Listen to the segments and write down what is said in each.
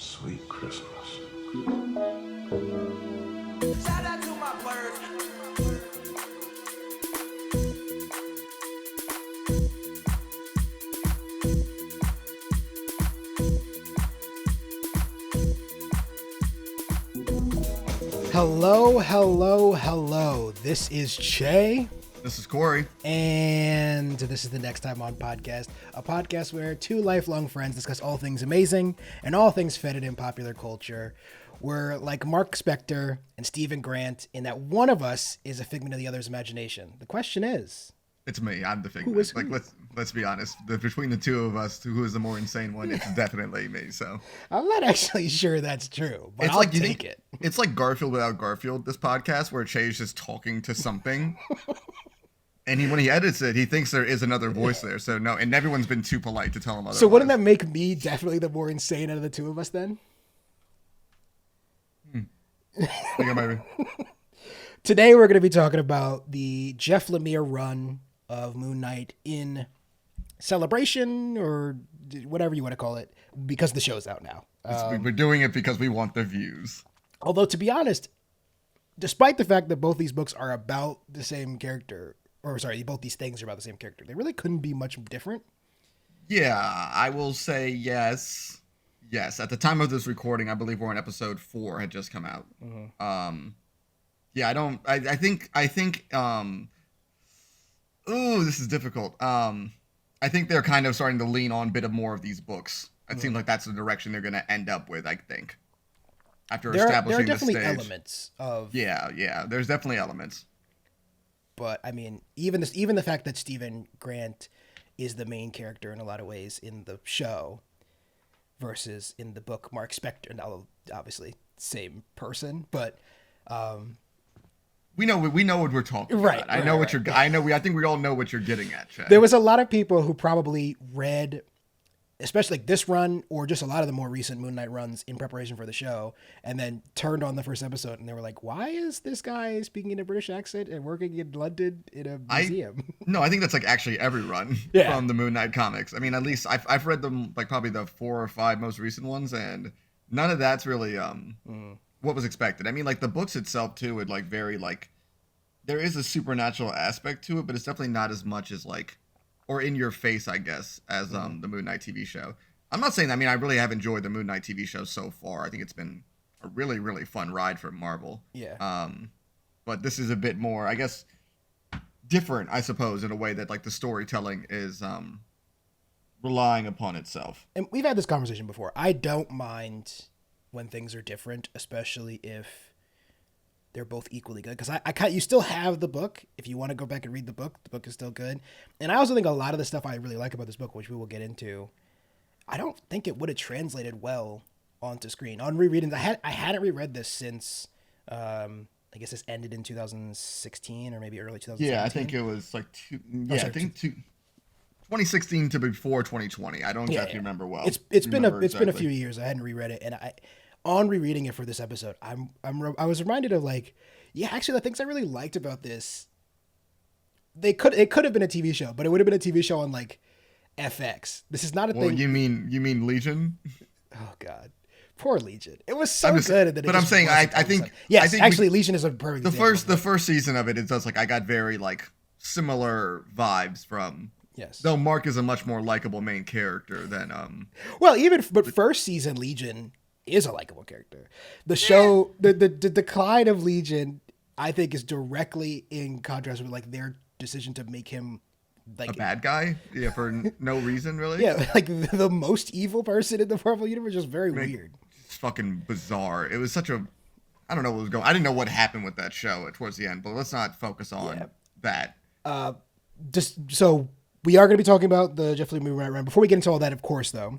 Sweet Christmas. Shout out to my birds. Hello, hello, hello. This is Che. This is Corey. And this is the Next Time On podcast, a podcast where two lifelong friends discuss all things amazing and all things fitted in popular culture. We're like Mark Spector and Stephen Grant in that one of us is a figment of the other's imagination. The question is... It's me. I'm the figment. Who is who? Like, let's be honest. Between the two of us, who is the more insane one? It's definitely me. So I'm not actually sure that's true, but it's I'll like take it. It's like Garfield without Garfield. This podcast where Che's just talking to something, and when he edits it, he thinks there is another voice there. So no, and everyone's been too polite to tell him otherwise. So wouldn't that make me definitely the more insane out of the two of us then? I think I might be. Today we're going to be talking about the Jeff Lemire run of Moon Knight in celebration or whatever you want to call it, because the show's out now. We're doing it because we want the views. Although, to be honest, despite the fact that both these books are about the same character, or sorry, both these things are about the same character, they really couldn't be much different. Yeah, I will say yes. Yes, at the time of this recording, I believe we're on episode 4 had just come out. Mm-hmm. Yeah, I think ooh, this is difficult. I think they're kind of starting to lean on a bit of more of these books. It seems like that's the direction they're going to end up with, I think. After establishing the stage. There are definitely elements of... Yeah, there's definitely elements. But, I mean, even the fact that Stephen Grant is the main character in a lot of ways in the show versus in the book Mark Spector, now obviously same person, but... We know what we're talking right, about. I think we all know what you're getting at, Chad. There was a lot of people who probably read, especially like this run or just a lot of the more recent Moon Knight runs in preparation for the show, and then turned on the first episode and they were like, why is this guy speaking in a British accent and working in London in a museum? No, I think that's like actually every run from the Moon Knight comics. I mean, at least I've read them, like probably the 4 or 5 most recent ones, and none of that's really what was expected. I mean, like the books itself too would like very like, there is a supernatural aspect to it, but it's definitely not as much as like, or in your face, I guess, as the Moon Knight TV show. I'm not saying that. I mean, I really have enjoyed the Moon Knight TV show so far. I think it's been a really, really fun ride for Marvel. Yeah. But this is a bit more, I guess, different, I suppose, in a way that like the storytelling is relying upon itself. And we've had this conversation before. I don't mind when things are different, especially if they're both equally good. Because you still have the book. If you want to go back and read the book is still good. And I also think a lot of the stuff I really like about this book, which we will get into, I don't think it would have translated well onto screen. On rereadings, I hadn't reread this since, I guess this ended in 2016 or maybe early 2017. Yeah, I think it was like 2016 to before 2020. I don't exactly remember well. It's been a few years. I hadn't reread it, and on rereading it for this episode, I was reminded of like, yeah, actually the things I really liked about this, it could have been a TV show, but it would have been a TV show on like FX. This is not a thing. Well, you mean Legion? Oh God, poor Legion. It was so good. But I'm saying I think Legion is a perfect example. The first season of it does like I got very like similar vibes from. Yes. Though Mark is a much more likable main character than but first season Legion is a likable character. The show, the decline of Legion, I think, is directly in contrast with like their decision to make him like a bad guy, for no reason really. Yeah, like the most evil person in the Marvel universe. Just very weird. It's fucking bizarre. It was such a, I don't know what was going. I didn't know what happened with that show towards the end, but let's not focus on that. Just so we are going to be talking about the Jeff Lemire run. Before we get into all that, of course, though.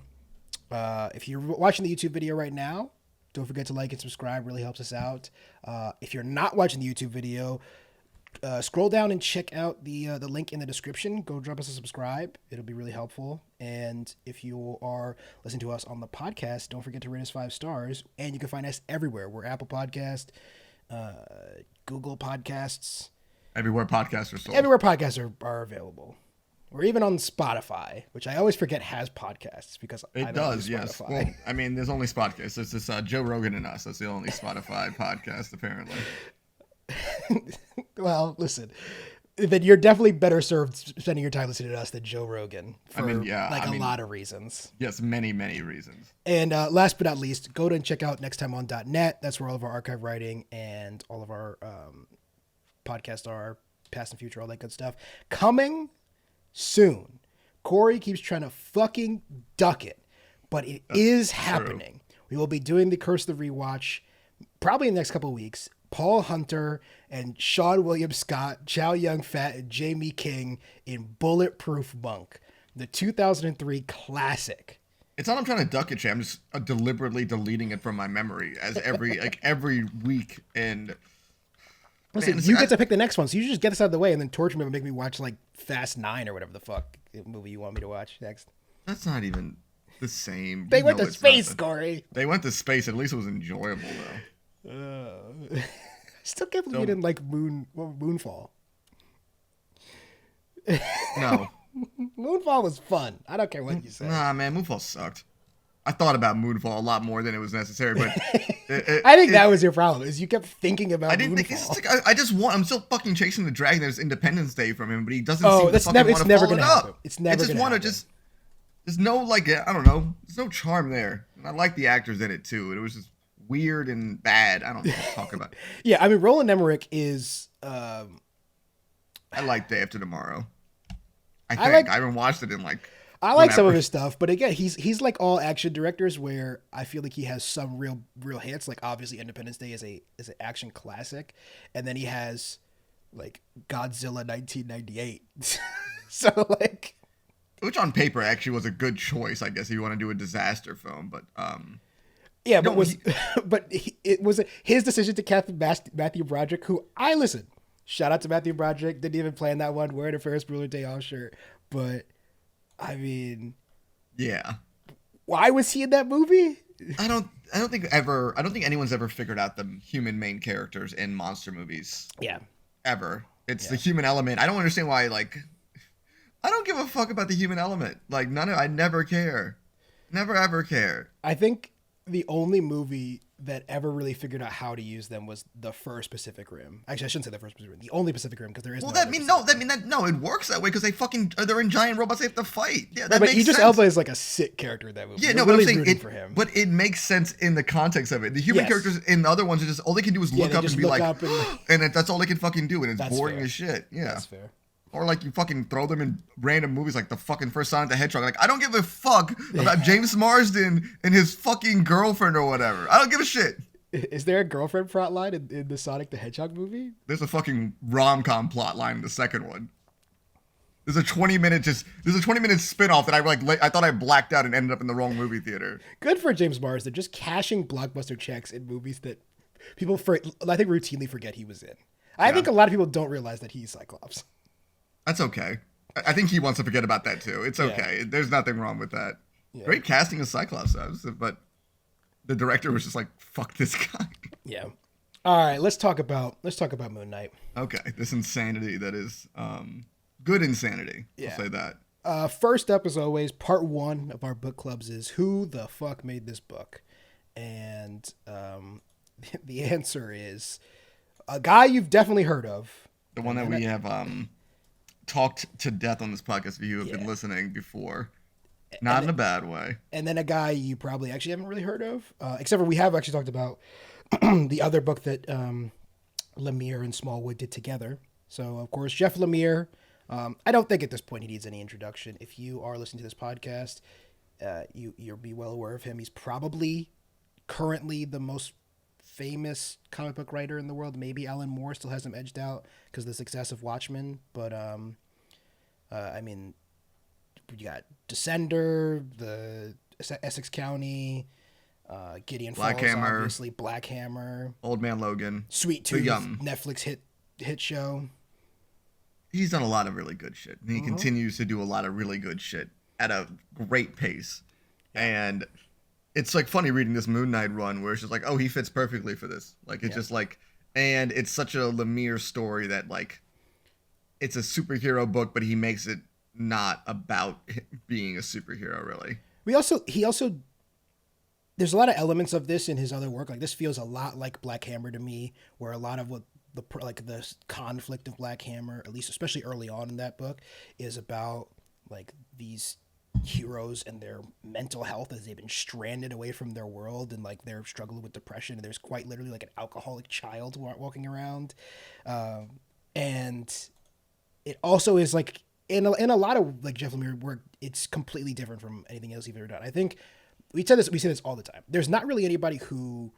If you're watching the YouTube video right now, don't forget to like and subscribe. Really helps us out. If you're not watching the YouTube video, scroll down and check out the link in the description. Go drop us a subscribe. It'll be really helpful. And if you are listening to us on the podcast, don't forget to rate us 5 stars. And you can find us everywhere. We're Apple Podcast, Google Podcasts. Everywhere podcasts are sold. Everywhere podcasts are available. We're even on Spotify, which I always forget has podcasts because I don't does, use yes. Spotify. Well, I mean, there's only Spotify. It's just Joe Rogan and us. That's the only Spotify podcast, apparently. Well, listen, then you're definitely better served spending your time listening to us than Joe Rogan for a lot of reasons. Yes, many, many reasons. And last but not least, go to and check out nexttimeon.net. That's where all of our archive writing and all of our podcasts are, past and future, all that good stuff. Coming soon. Corey keeps trying to fucking duck it, but it is happening. True. We will be doing the Curse of the Rewatch probably in the next couple of weeks. Paul Hunter and Sean William Scott, Chow Yun-Fat, and Jamie King in Bulletproof Monk, the 2003 classic. It's not I'm trying to duck it, Jay. I'm just deliberately deleting it from my memory as every week. And listen, you get to pick the next one, so you just get this out of the way and then torture me and make me watch like Fast 9 or whatever the fuck movie you want me to watch next. That's not even the same. They went to space, Corey. They went to space. At least it was enjoyable, though. I still can't believe you didn't like Moonfall. No. Moonfall was fun. I don't care what you say. Nah, man, Moonfall sucked. I thought about Moonfall a lot more than it was necessary, but I think that was your problem. Is you kept thinking about. I didn't Moonfall. think I just want. I'm still fucking chasing the dragon. There's Independence Day from him, but he doesn't Oh, seem to fucking want to follow it up. It's never I just want to just. There's no like I don't know. There's no charm there. And I like the actors in it too. It was just weird and bad. I don't know what to talk about. Yeah, I mean Roland Emmerich is. I like Day After Tomorrow. I haven't watched it in like. I like some of his stuff, but again, he's like all action directors where I feel like he has some real hits. Like obviously, Independence Day is an action classic, and then he has like Godzilla 1998. So like, which on paper actually was a good choice, I guess, if you want to do a disaster film. But yeah, but it was his decision to cast Matthew Broderick, who I listen. Shout out to Matthew Broderick. Didn't even plan that one. Wearing a Ferris Bueller Day Off shirt, but. I mean, yeah. Why was he in that movie? I don't think anyone's ever figured out the human main characters in monster movies. Yeah. Ever. It's the human element. I don't understand why. Like, I don't give a fuck about the human element. Like, I never care. Never ever care. I think the only movie that ever really figured out how to use them was the first Pacific Rim. Actually, I shouldn't say the first Pacific Rim. The only Pacific Rim, because there is it works that way because they're in giant robots. They have to fight. Yeah, that but makes Idris sense. Elba is like a sick character in that movie. Yeah, You're no, really but I'm saying rooting for him. But it makes sense in the context of it. The human characters in the other ones are just all they can do is look up and be like, and that's all they can fucking do, and it's boring as shit. Yeah, that's fair. Or like you fucking throw them in random movies like the fucking first Sonic the Hedgehog. Like I don't give a fuck about James Marsden and his fucking girlfriend or whatever. I don't give a shit. Is there a girlfriend plot line in the Sonic the Hedgehog movie? There's a fucking rom-com plot line in the second one. There's a 20-minute spin-off that I thought I blacked out and ended up in the wrong movie theater. Good for James Marsden, just cashing blockbuster checks in movies that people I think routinely forget he was in. I think a lot of people don't realize that he's Cyclops. That's okay. I think he wants to forget about that too. It's okay. Yeah. There's nothing wrong with that. Yeah. Great casting of Cyclops, but the director was just like, "Fuck this guy." Yeah. All right, let's talk about Moon Knight. Okay, this insanity that is good insanity. Yeah. I'll say that. First up, as always, part 1 of our book clubs is who the fuck made this book, and the answer is a guy you've definitely heard of. The one that we have talked to death on this podcast if you have been listening before. Not in a bad way. And then a guy you probably actually haven't really heard of, except for we have actually talked about the other book that Lemire and Smallwood did together. So, of course, Jeff Lemire. I don't think at this point he needs any introduction. If you are listening to this podcast, you'll be well aware of him. He's probably currently the most famous comic book writer in the world. Maybe Alan Moore still has him edged out because of the success of Watchmen. But, I mean... You got Descender, the Essex County, Gideon Black Falls, Hammer, obviously Black Hammer, Old Man Logan, Sweet Tooth, Netflix hit show. He's done a lot of really good shit. He continues to do a lot of really good shit at a great pace. And it's like funny reading this Moon Knight run where it's just like, oh, he fits perfectly for this. Like it's just like, and it's such a Lemire story that like, it's a superhero book, but he makes it not about being a superhero, really. He also there's a lot of elements of this in his other work. Like this feels a lot like Black Hammer to me, where a lot of what the conflict of Black Hammer, at least especially early on in that book, is about like these heroes and their mental health as they've been stranded away from their world and like they're struggling with depression. And there's quite literally like an alcoholic child walking around, and it also is like in a lot of like Jeff Lemire work, it's completely different from anything else he's ever done. I think we say this all the time. There's not really anybody who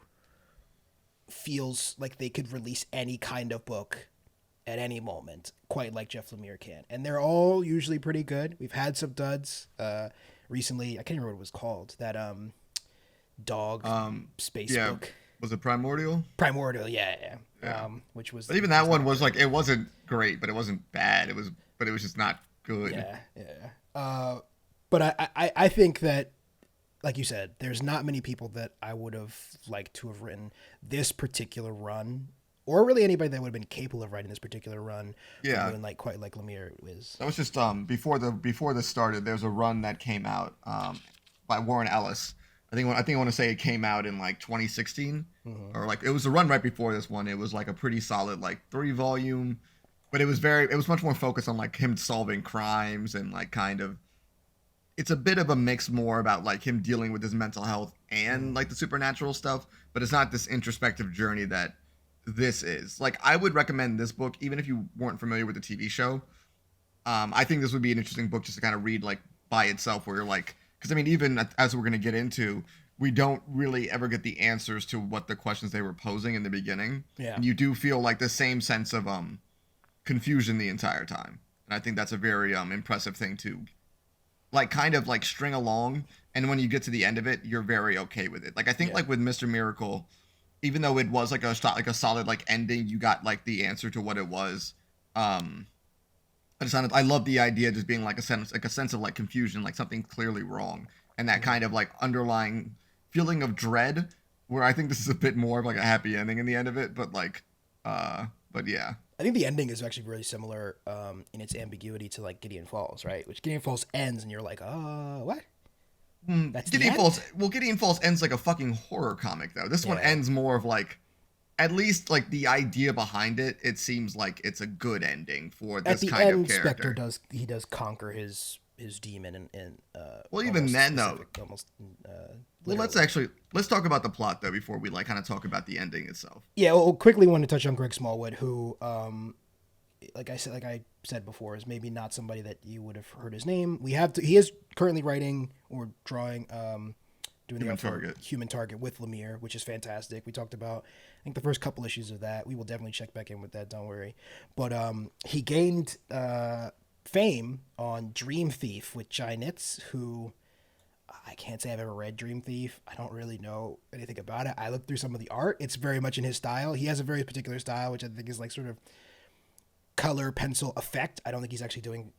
feels like they could release any kind of book at any moment quite like Jeff Lemire can. And they're all usually pretty good. We've had some duds recently. I can't remember what it was called. That dog space book. Was it Primordial? Primordial, yeah. Which was but even that one was like, it wasn't great, but it wasn't bad. It was just not good. Yeah. But I think that, like you said, there's not many people that I would have liked to have written this particular run, or really anybody that would have been capable of writing this particular run. Yeah. Like quite like Lemire is. That was just before this started. There's a run that came out by Warren Ellis. I want to say it came out in like 2016, or like it was a run right before this one. It was like a pretty solid like 3-volume, but it was much more focused on like him solving crimes and like kind of. It's a bit of a mix more about like him dealing with his mental health and like the supernatural stuff, but it's not this introspective journey that this is. Like I would recommend this book even if you weren't familiar with the TV show. I think this would be an interesting book just to kind of read like by itself, where you're like, because I mean, even as we're going to get into, we don't really ever get the answers to what the questions they were posing in the beginning. Yeah. And you do feel like the same sense of confusion the entire time. And I think that's a very impressive thing to like kind of like string along, and when you get to the end of it, you're very okay with it. Like I think like with Mr. Miracle, even though it was like a solid like ending, you got like the answer to what it was. I love the idea of just being like a sense of like confusion, like something clearly wrong, and that kind of like underlying feeling of dread, where I think this is a bit more of like a happy ending in the end of it, but like but yeah. I think the ending is actually really similar in its ambiguity to like Gideon Falls, right? Which Gideon Falls ends and you're like, what? That's Gideon Falls. Well, Gideon Falls ends like a fucking horror comic though. This one ends more of like, at least like the idea behind it. It seems like it's a good ending for this kind of character. Spectre does conquer his demon and well, even then though. Well, let's talk about the plot though before we like kind of talk about the ending itself. Yeah, well, quickly want to touch on Greg Smallwood, who, like I said before, is maybe not somebody that you would have heard his name. He is currently writing or drawing, doing Human Target with Lemire, which is fantastic. We talked about, I think, the first couple issues of that. We will definitely check back in with that. Don't worry. But he gained fame on Dream Thief with Jai Nitz, who. I can't say I've ever read Dream Thief. I don't really know anything about it. I looked through some of the art. It's very much in his style. He has a very particular style, which I think is like sort of color pencil effect. I don't think he's actually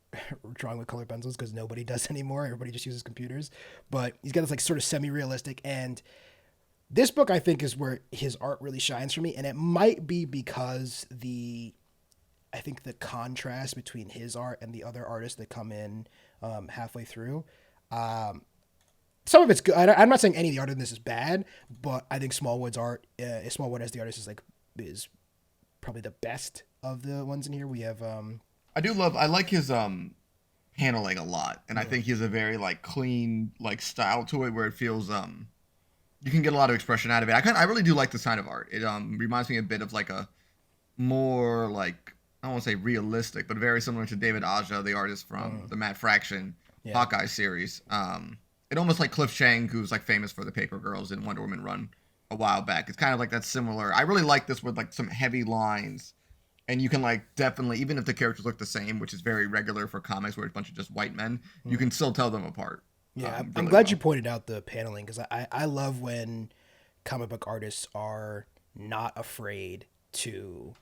drawing with color pencils because nobody does anymore. Everybody just uses computers. But he's got this like sort of semi-realistic. And this book, I think, is where his art really shines for me. And it might be because I think the contrast between his art and the other artists that come in halfway through. Some of it's good. I'm not saying any of the art in this is bad, but I think Smallwood's art, Smallwood as the artist, is probably the best of the ones in here. We have. I like his paneling a lot, and I think he has a very like clean like style to it, where it feels you can get a lot of expression out of it. I really do like this kind of art. It reminds me a bit of like a more like, I don't want to say realistic, but very similar to David Aja, the artist from the Matt Fraction Hawkeye series. It almost like Cliff Chang, who's like famous for the Paper Girls and Wonder Woman run a while back. It's kind of like that similar. I really like this with like some heavy lines, and you can like definitely, even if the characters look the same, which is very regular for comics where it's a bunch of just white men, you can still tell them apart. Yeah, I'm glad you pointed out the paneling, because I love when comic book artists are not afraid to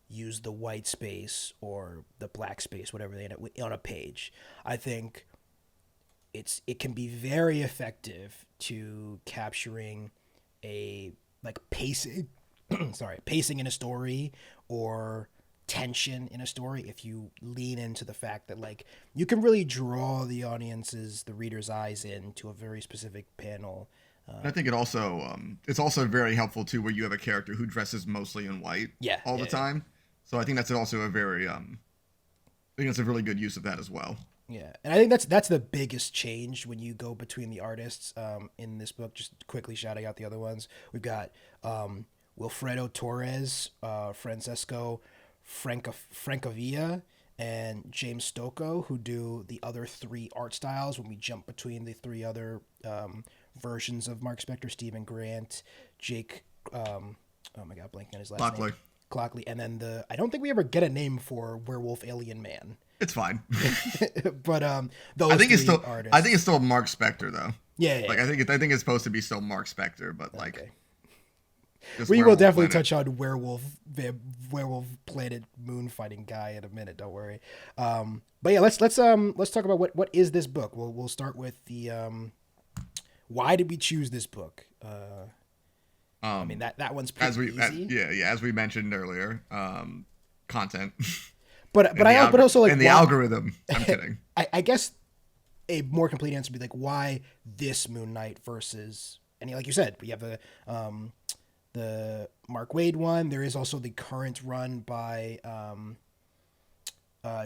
use the white space or the black space, whatever they end up with, on a page. I think it can be very effective to capturing a like pacing in a story, or tension in a story if you lean into the fact that like you can really draw the reader's eyes into a very specific panel. And I think it's also very helpful too where you have a character who dresses mostly in white all the time. So I think that's also a very I think it's a really good use of that as well. Yeah, and I think that's the biggest change when you go between the artists in this book. Just quickly shouting out the other ones. We've got Wilfredo Torres, Francesco Francavilla, and James Stocco, who do the other three art styles when we jump between the three other versions of Mark Spector: Stephen Grant, Jake, oh my god, blanking on his last name. Clockley, and then I don't think we ever get a name for Werewolf Alien Man. It's fine. But those artists. I think it's still Mark Spector though. Yeah. Like I think it's supposed to be still Mark Spector, but like okay. We will definitely touch on Werewolf Planet Moon fighting guy in a minute. Don't worry. But yeah, let's talk about what is this book. We'll start with the why did we choose this book? I mean that one's pretty easy. As we mentioned earlier, content. But also like the algorithm. I'm kidding. I guess a more complete answer would be like why this Moon Knight versus like you said, we have the Mark Waid one. There is also the current run by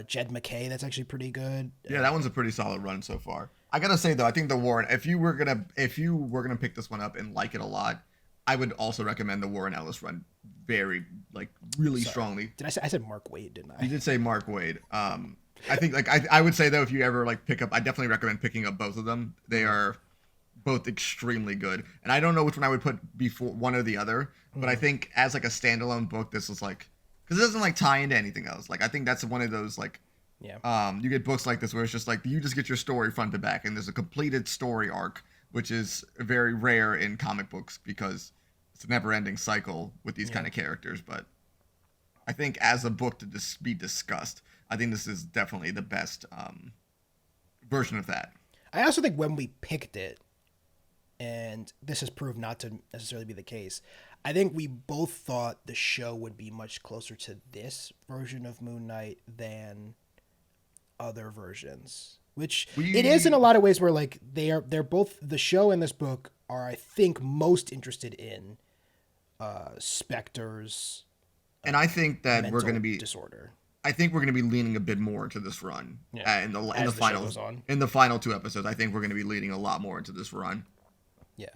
Jed MacKay that's actually pretty good. Yeah, that one's a pretty solid run so far. I gotta say though, I think the Warren. If you were gonna pick this one up and like it a lot, I would also recommend the Warren Ellis run really strongly. Did I say I said Mark Waid, didn't I? You did say Mark Waid. I think I would say though, if you ever pick up, I definitely recommend picking up both of them. They are both extremely good. And I don't know which one I would put before one or the other, but I think as a standalone book, this is because it doesn't tie into anything else. I think that's one of those you get books like this where it's just you just get your story front to back and there's a completed story arc, which is very rare in comic books because it's a never-ending cycle with these kind of characters. But I think as a book to be discussed, I think this is definitely the best version of that. I also think when we picked it, and this has proved not to necessarily be the case, I think we both thought the show would be much closer to this version of Moon Knight than other versions. Which it is in a lot of ways where they're both, the show and this book are, I think, most interested in Spector's and I think that we're going to be disorder. I think we're going to be leaning a bit more into this run in the final two episodes. I think we're going to be leaning a lot more into this run. Yeah.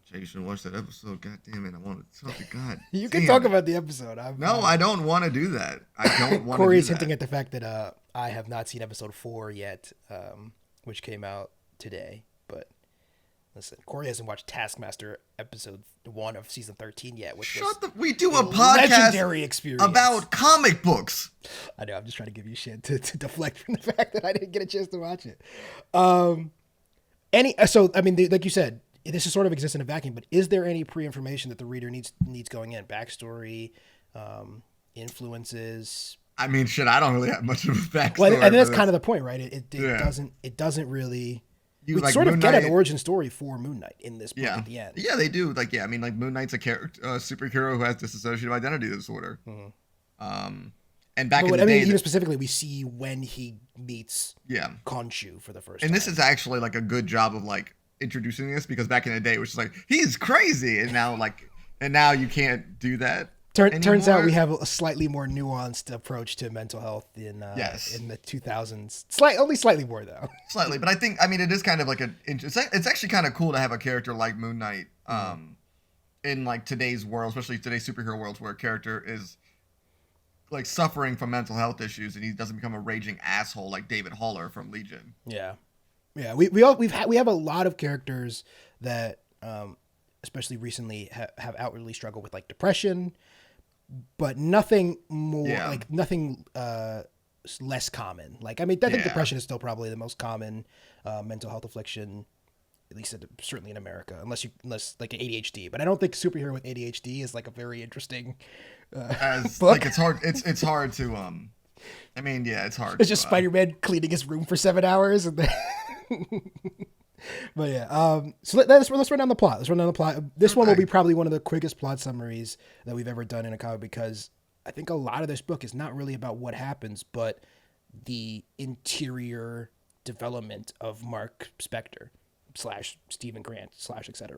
Jay, you should watch that episode. God damn it, I want to talk to God. You can talk about the episode. I don't want to do that. I don't want to. Corey's hinting at the fact that I have not seen episode 4 yet, which came out today. But listen, Corey hasn't watched Taskmaster episode 1 of season 13 yet. Which we do a podcast legendary experience about comic books. I know. I'm just trying to give you shit to deflect from the fact that I didn't get a chance to watch it. Like you said, this is sort of exists in a vacuum. But is there any pre-information that the reader needs going in? Backstory, influences. I mean, shit. I don't really have much of a backstory. Well, and that's kind of the point, right? It doesn't really. We sort of get an origin story for Moon Knight in this book at the end. Yeah, they do. Moon Knight's a superhero who has dissociative identity disorder. Mm-hmm. And back in the day, even specifically, we see when he meets Khonshu for the first time. And this is actually a good job of introducing this, because back in the day it was just he's crazy, and now you can't do that. Turns out we have a slightly more nuanced approach to mental health in the 2000s. Only slightly more though. Slightly, but I think it is kind of it's actually kind of cool to have a character like Moon Knight in today's world, especially today's superhero worlds, where a character is suffering from mental health issues and he doesn't become a raging asshole like David Haller from Legion. Yeah. We have a lot of characters that especially recently have outwardly struggled with depression, but nothing more nothing less common. I think depression is still probably the most common mental health affliction, at least certainly in America, unless ADHD. But I don't think superhero with ADHD is a very interesting book. It's hard. It's hard to it's hard. It's just Spider-Man cleaning his room for 7 hours and then. But yeah, so let's run down the plot. This one will be probably one of the quickest plot summaries that we've ever done in a comic, because I think a lot of this book is not really about what happens, but the interior development of Mark Spector / Stephen Grant / etc.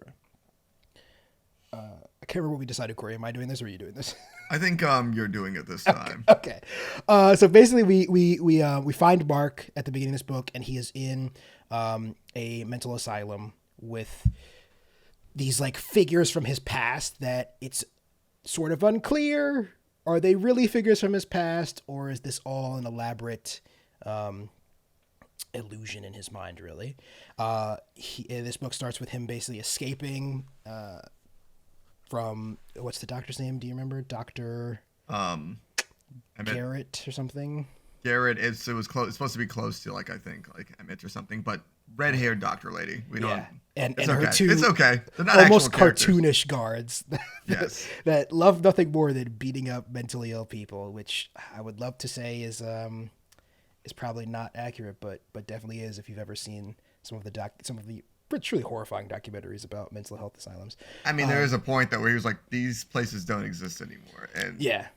I can't remember what we decided, Corey. Am I doing this or are you doing this? I think you're doing it this time. Okay. So basically, we find Mark at the beginning of this book, and he is in a mental asylum with these like figures from his past that it's sort of unclear. Are they really figures from his past, or is this all an elaborate illusion in his mind? Really, this book starts with him basically escaping from what's the doctor's name? Do you remember? Dr. Garrett or something? Garrett, it was close. It's supposed to be close to like I think like Emmett or something, but red-haired doctor lady. We don't. Yeah. And it's and okay. her two It's okay. They're not almost actual characters. cartoonish guards Yes. that love nothing more than beating up mentally ill people, which I would love to say is probably not accurate, but definitely is if you've ever seen some of the truly horrifying documentaries about mental health asylums. I mean, there is a point though where he was like, these places don't exist anymore, and yeah.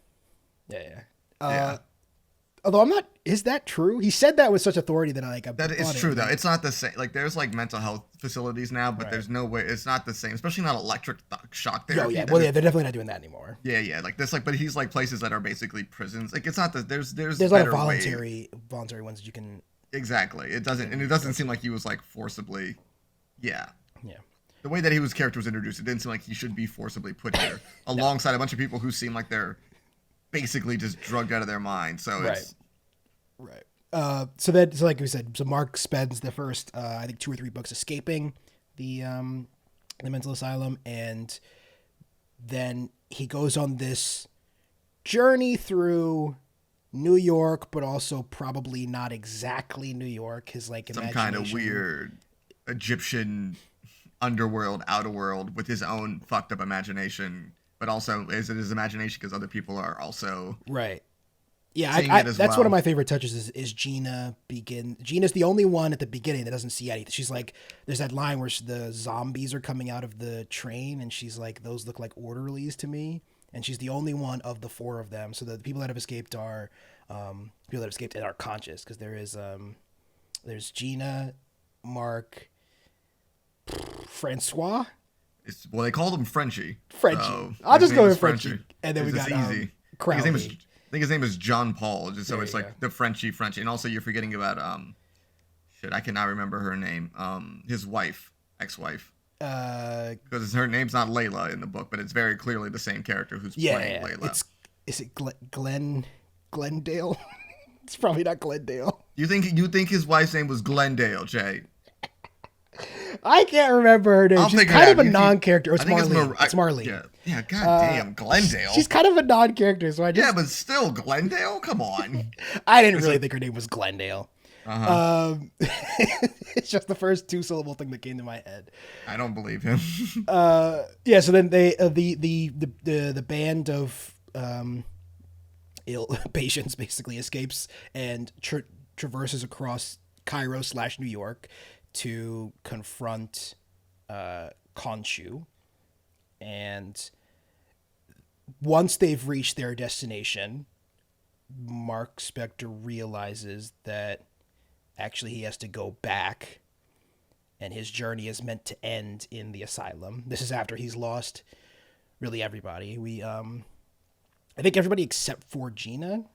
Although I'm not, is that true? He said that with such authority that that is true though. It's not the same. Like there's like mental health facilities now, but Right. There's no way. It's not the same, especially not electric shock Oh therapy. yeah, well yeah, they're definitely not doing that anymore. Yeah. Like this, like, but he's like places that are basically prisons. Like it's not the there's There's a lot better of ways. voluntary ones that you can. Exactly. It doesn't seem like he was like forcibly. Yeah. Yeah. The way that his character was introduced, it didn't seem like he should be forcibly put here alongside a bunch of people who seem like they're basically just drugged out of their mind. So it's right. So like we said, so Mark spends the first I think 2 or 3 books escaping the mental asylum, and then he goes on this journey through New York, but also probably not exactly New York. His like some kind of weird Egyptian underworld, outer world with his own fucked up imagination, but also is it his imagination because other people are also right. Yeah, that's one of my favorite touches is Gina Gina's the only one at the beginning that doesn't see anything. She's like, there's that line where the zombies are coming out of the train, and she's like, those look like orderlies to me. And she's the only one of the 4 of them. So the people that have escaped are people that have escaped and are conscious, because there's Gina, Mark, Francois. Well, they called him Frenchie. So I'll just go with Frenchie. And then we got easy. Crowley. I think his name is John Paul, just so There it's you like the Frenchie. And also you're forgetting about I cannot remember her name. His wife, ex-wife. Because her name's not Layla in the book, but it's very clearly the same character who's playing Layla. Is it Glendale? It's probably not Glendale. You think his wife's name was Glendale, Jay? I can't remember her name. She's kind of a non-character. It's Marlene. It's Marlene. Yeah, goddamn, Glendale. She's kind of a non-character, so Yeah, but still, Glendale? Come on. I didn't really think her name was Glendale. It's just the first 2-syllable thing that came to my head. I don't believe him. Yeah, so then they the band of ill patients basically escapes and traverses across Cairo / New York to confront Khonshu. And once they've reached their destination, Mark Spector realizes that actually he has to go back, and his journey is meant to end in the asylum. This is after he's lost really everybody. I think everybody except for Gina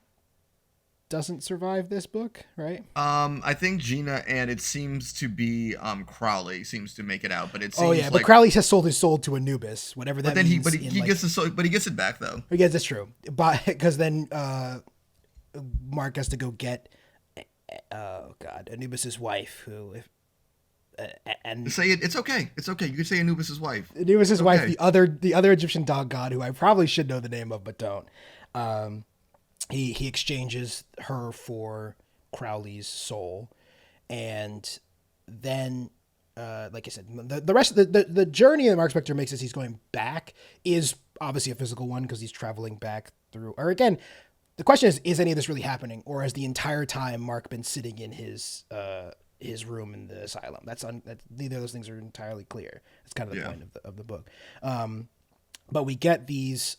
doesn't survive this book, right? I think Gina, and it seems to be Crowley seems to make it out, but it seems but Crowley has sold his soul to Anubis, whatever that means. He gets his soul, but he gets it back though. Yes, that's true. But because then Mark has to go get Anubis's wife, who and say it. It's okay. It's okay. You can say Anubis's wife. Anubis's wife, the other Egyptian dog god, who I probably should know the name of, but don't. He exchanges her for Crowley's soul, and then, like I said, the rest of the journey that Mark Spector makes as he's going back is obviously a physical one, because he's traveling back through. Or again, the question is any of this really happening, or has the entire time Mark been sitting in his room in the asylum? That's neither of those things are entirely clear. That's kind of the point of the book. But we get this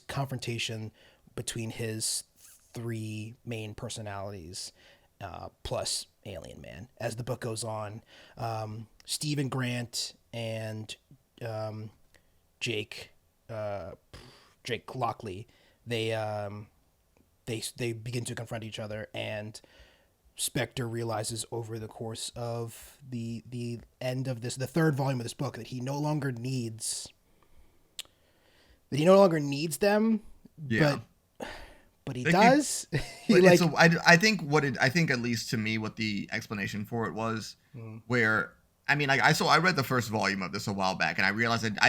confrontation between his three main personalities, plus Alien Man. As the book goes on, Stephen Grant and Jake Lockley, they begin to confront each other, and Spectre realizes over the course of the end of the third volume of this book, that he no longer needs them. Yeah. But he does. I think at least to me, what the explanation for it was, where I mean, I read the first volume of this a while back, and I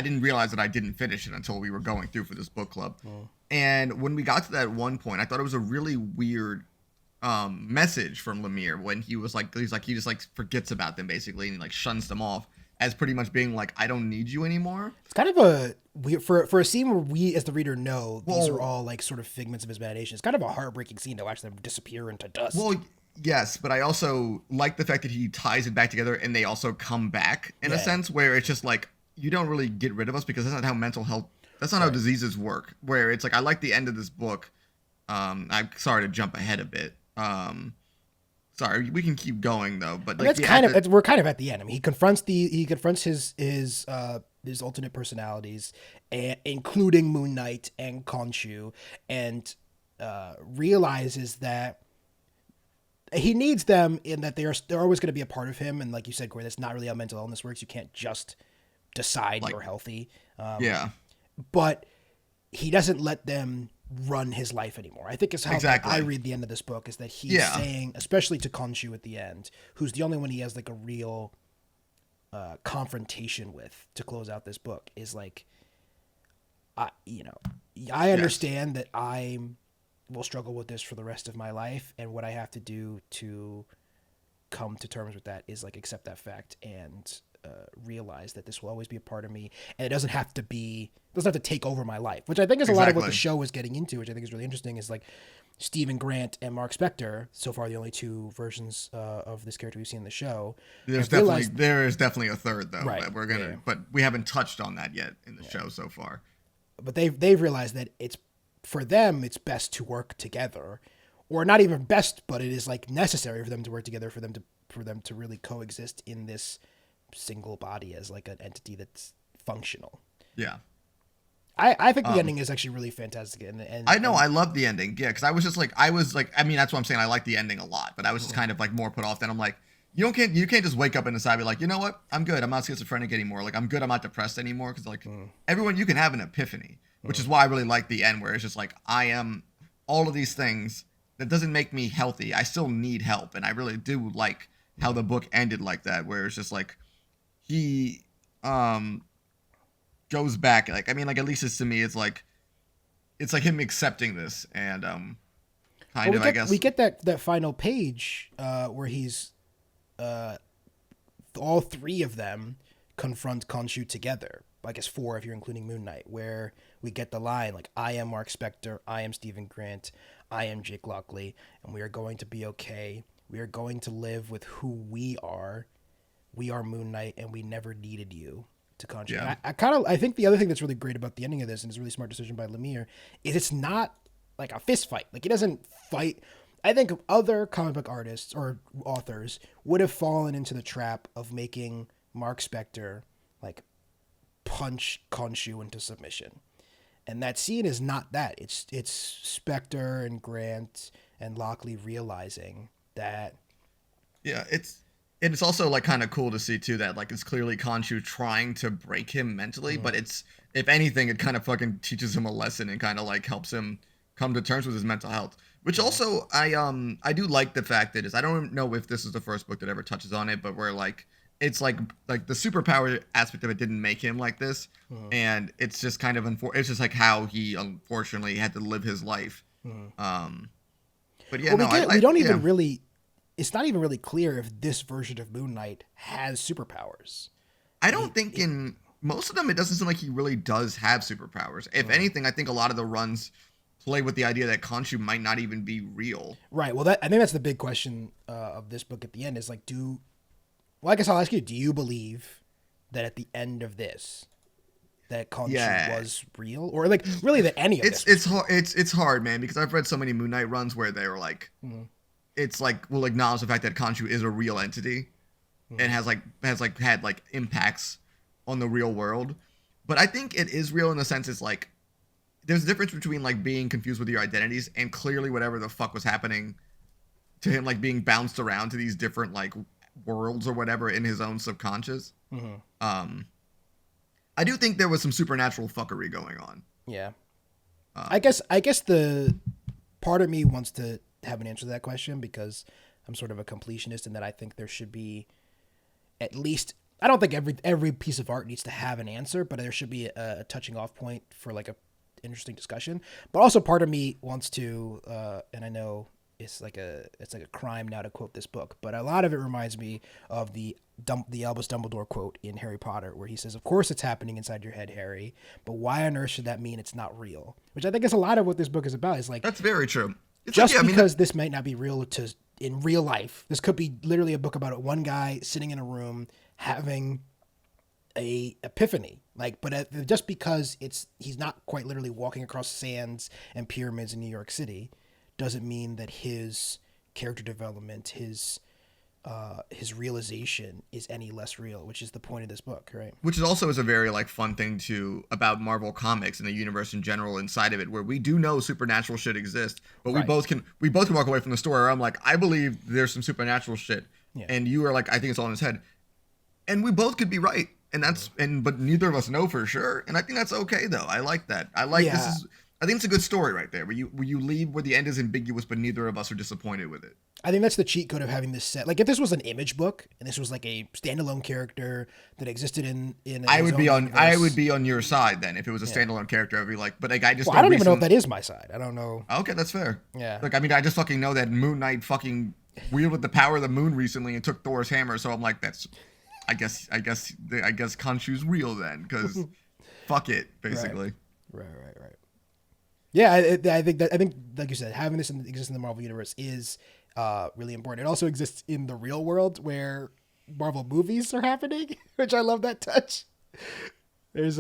didn't realize that I didn't finish it until we were going through for this book club. And when we got to that one point, I thought it was a really weird message from Lemire when he just like forgets about them basically, and he like shuns them off as pretty much being like, I don't need you anymore. It's kind of a weird for a scene where we as the reader know these are all like sort of figments of his imagination. It's kind of a heartbreaking scene to watch them disappear into dust. Well, yes, but I also like the fact that he ties it back together, and they also come back in a sense where it's just like, you don't really get rid of us, because that's not how mental health, that's not how diseases work. Where it's like, I like the end of this book. I'm sorry to jump ahead a bit. Sorry, we can keep going though, but like, we're kind of at the end. I mean, he confronts his alternate personalities, including Moon Knight and Khonshu, and realizes that he needs them, in that they're always going to be a part of him. And like you said, Corey, that's not really how mental illness works. You can't just decide you're healthy. But he doesn't let them run his life anymore. I think is how I read the end of this book, is that he's saying, especially to Khonshu at the end, who's the only one he has like a real confrontation with to close out this book, is like, I understand that I will struggle with this for the rest of my life, and what I have to do to come to terms with that is like accept that fact and realize that this will always be a part of me, and it doesn't have to take over my life, which I think is a lot of what the show is getting into, which I think is really interesting. Is like Stephen Grant and Mark Spector, so far the only two versions of this character we've seen in the show. There is definitely a third though, right, that but we haven't touched on that yet in the show so far. But they've realized that it's, for them, it's best to work together, or not even best, but it is like necessary for them to work together, for them to really coexist in this single body as like an entity that's functional. Yeah. I think the ending is actually really fantastic. And I know, I love the ending. Yeah, because I was like, I mean, that's what I'm saying. I like the ending a lot, but I was just kind of like more put off. Then I'm like, you can't just wake up and decide, be like, you know what? I'm good. I'm not schizophrenic anymore. Like, I'm good. I'm not depressed anymore. Because like everyone, you can have an epiphany, which is why I really like the end, where it's just like, I am all of these things. That doesn't make me healthy. I still need help. And I really do like how the book ended like that, where it's just like, he goes back, like, I mean, like, at least it's, to me, it's like him accepting this, and I guess we get that final page where he's all three of them confront Khonshu together. I guess four if you're including Moon Knight, where we get the line like, I am Mark Spector, I am Stephen Grant, I am Jake Lockley, and we are going to be okay. We are going to live with who we are. We are Moon Knight, and we never needed you, to Khonshu. Yeah. I think the other thing that's really great about the ending of this, and it's a really smart decision by Lemire, is it's not like a fist fight. Like, he doesn't fight. I think other comic book artists or authors would have fallen into the trap of making Mark Spector like punch Khonshu into submission. And that scene is not that. It's Spector and Grant and Lockley realizing that. Yeah, it's also like kind of cool to see too that like it's clearly Khonshu trying to break him mentally, but it's, if anything, it kind of fucking teaches him a lesson and kind of like helps him come to terms with his mental health. Which also I do like the fact that I don't know if this is the first book that ever touches on it, but where like it's like the superpower aspect of it didn't make him like this, and it's just kind of it's just like how he unfortunately had to live his life. But yeah, we don't even really. It's not even really clear if this version of Moon Knight has superpowers. I don't think in most of them it doesn't seem like he really does have superpowers. If anything, I think a lot of the runs play with the idea that Khonshu might not even be real. Right. Well, I think that's the big question of this book at the end is like, I guess I'll ask you, do you believe that at the end of this, that Khonshu was real, or like really that any of this. It's hard, man, because I've read so many Moon Knight runs where they were like, it's like we'll acknowledge the fact that Khonshu is a real entity and has had like impacts on the real world, but I think it is real in the sense it's like there's a difference between like being confused with your identities and clearly whatever the fuck was happening to him, like being bounced around to these different like worlds or whatever in his own subconscious. I do think there was some supernatural fuckery going on. Yeah. I guess the part of me wants to have an answer to that question because I'm sort of a completionist in that I think there should be at least, I don't think every piece of art needs to have an answer, but there should be a touching off point for like a interesting discussion. But also part of me wants to, and I know it's like a crime now to quote this book, but a lot of it reminds me of the Albus Dumbledore quote in Harry Potter, where he says, "Of course it's happening inside your head, Harry, but why on earth should that mean it's not real?" Which I think is a lot of what this book is about. Is like, that's very true. It's just because this might not be real in real life, this could be literally a book about one guy sitting in a room having a epiphany, like, but just because he's not quite literally walking across sands and pyramids in New York City doesn't mean that his character development, his realization is any less real, which is the point of this book, right? Which is also a very like fun thing about Marvel Comics and the universe in general inside of it, where we do know supernatural shit exists, but we both can walk away from the story where I'm like, I believe there's some supernatural shit, and you are like, I think it's all in his head, and we both could be right, and but neither of us know for sure, and I think that's okay though. I like that. I think it's a good story right there, where you leave where the end is ambiguous, but neither of us are disappointed with it. I think that's the cheat code of having this set. Like if this was an Image book and this was like a standalone character that existed in I would be on your side then if it was a standalone character. I'd be like, but like I don't even know if that is my side. I don't know. Okay, that's fair. Yeah. Like I mean, I just fucking know that Moon Knight fucking wielded the power of the moon recently and took Thor's hammer, so I'm like, that's, I guess Khonshu's real then, because fuck it, basically. Right. Yeah, I think like you said, having this exist in the Marvel universe is really important. It also exists in the real world where Marvel movies are happening, which I love that touch. There's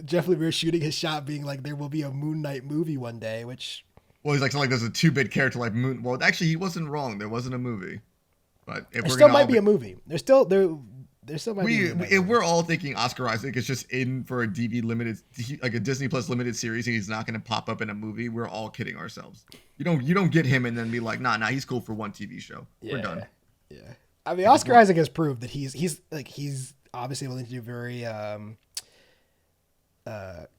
Jeff Lemire shooting his shot, being like, "There will be a Moon Knight movie one day," which. Well, he's like, there's a 2-bit character like Moon. Well, actually, he wasn't wrong. There wasn't a movie, but if there still might be a movie. There still might be. If we're all thinking Oscar Isaac is just in for a like a Disney Plus limited series, and he's not going to pop up in a movie, we're all kidding ourselves. You don't get him and then be like, nah, he's cool for one TV show. We're done. Yeah, I mean, Oscar Isaac has proved that he's obviously willing to do very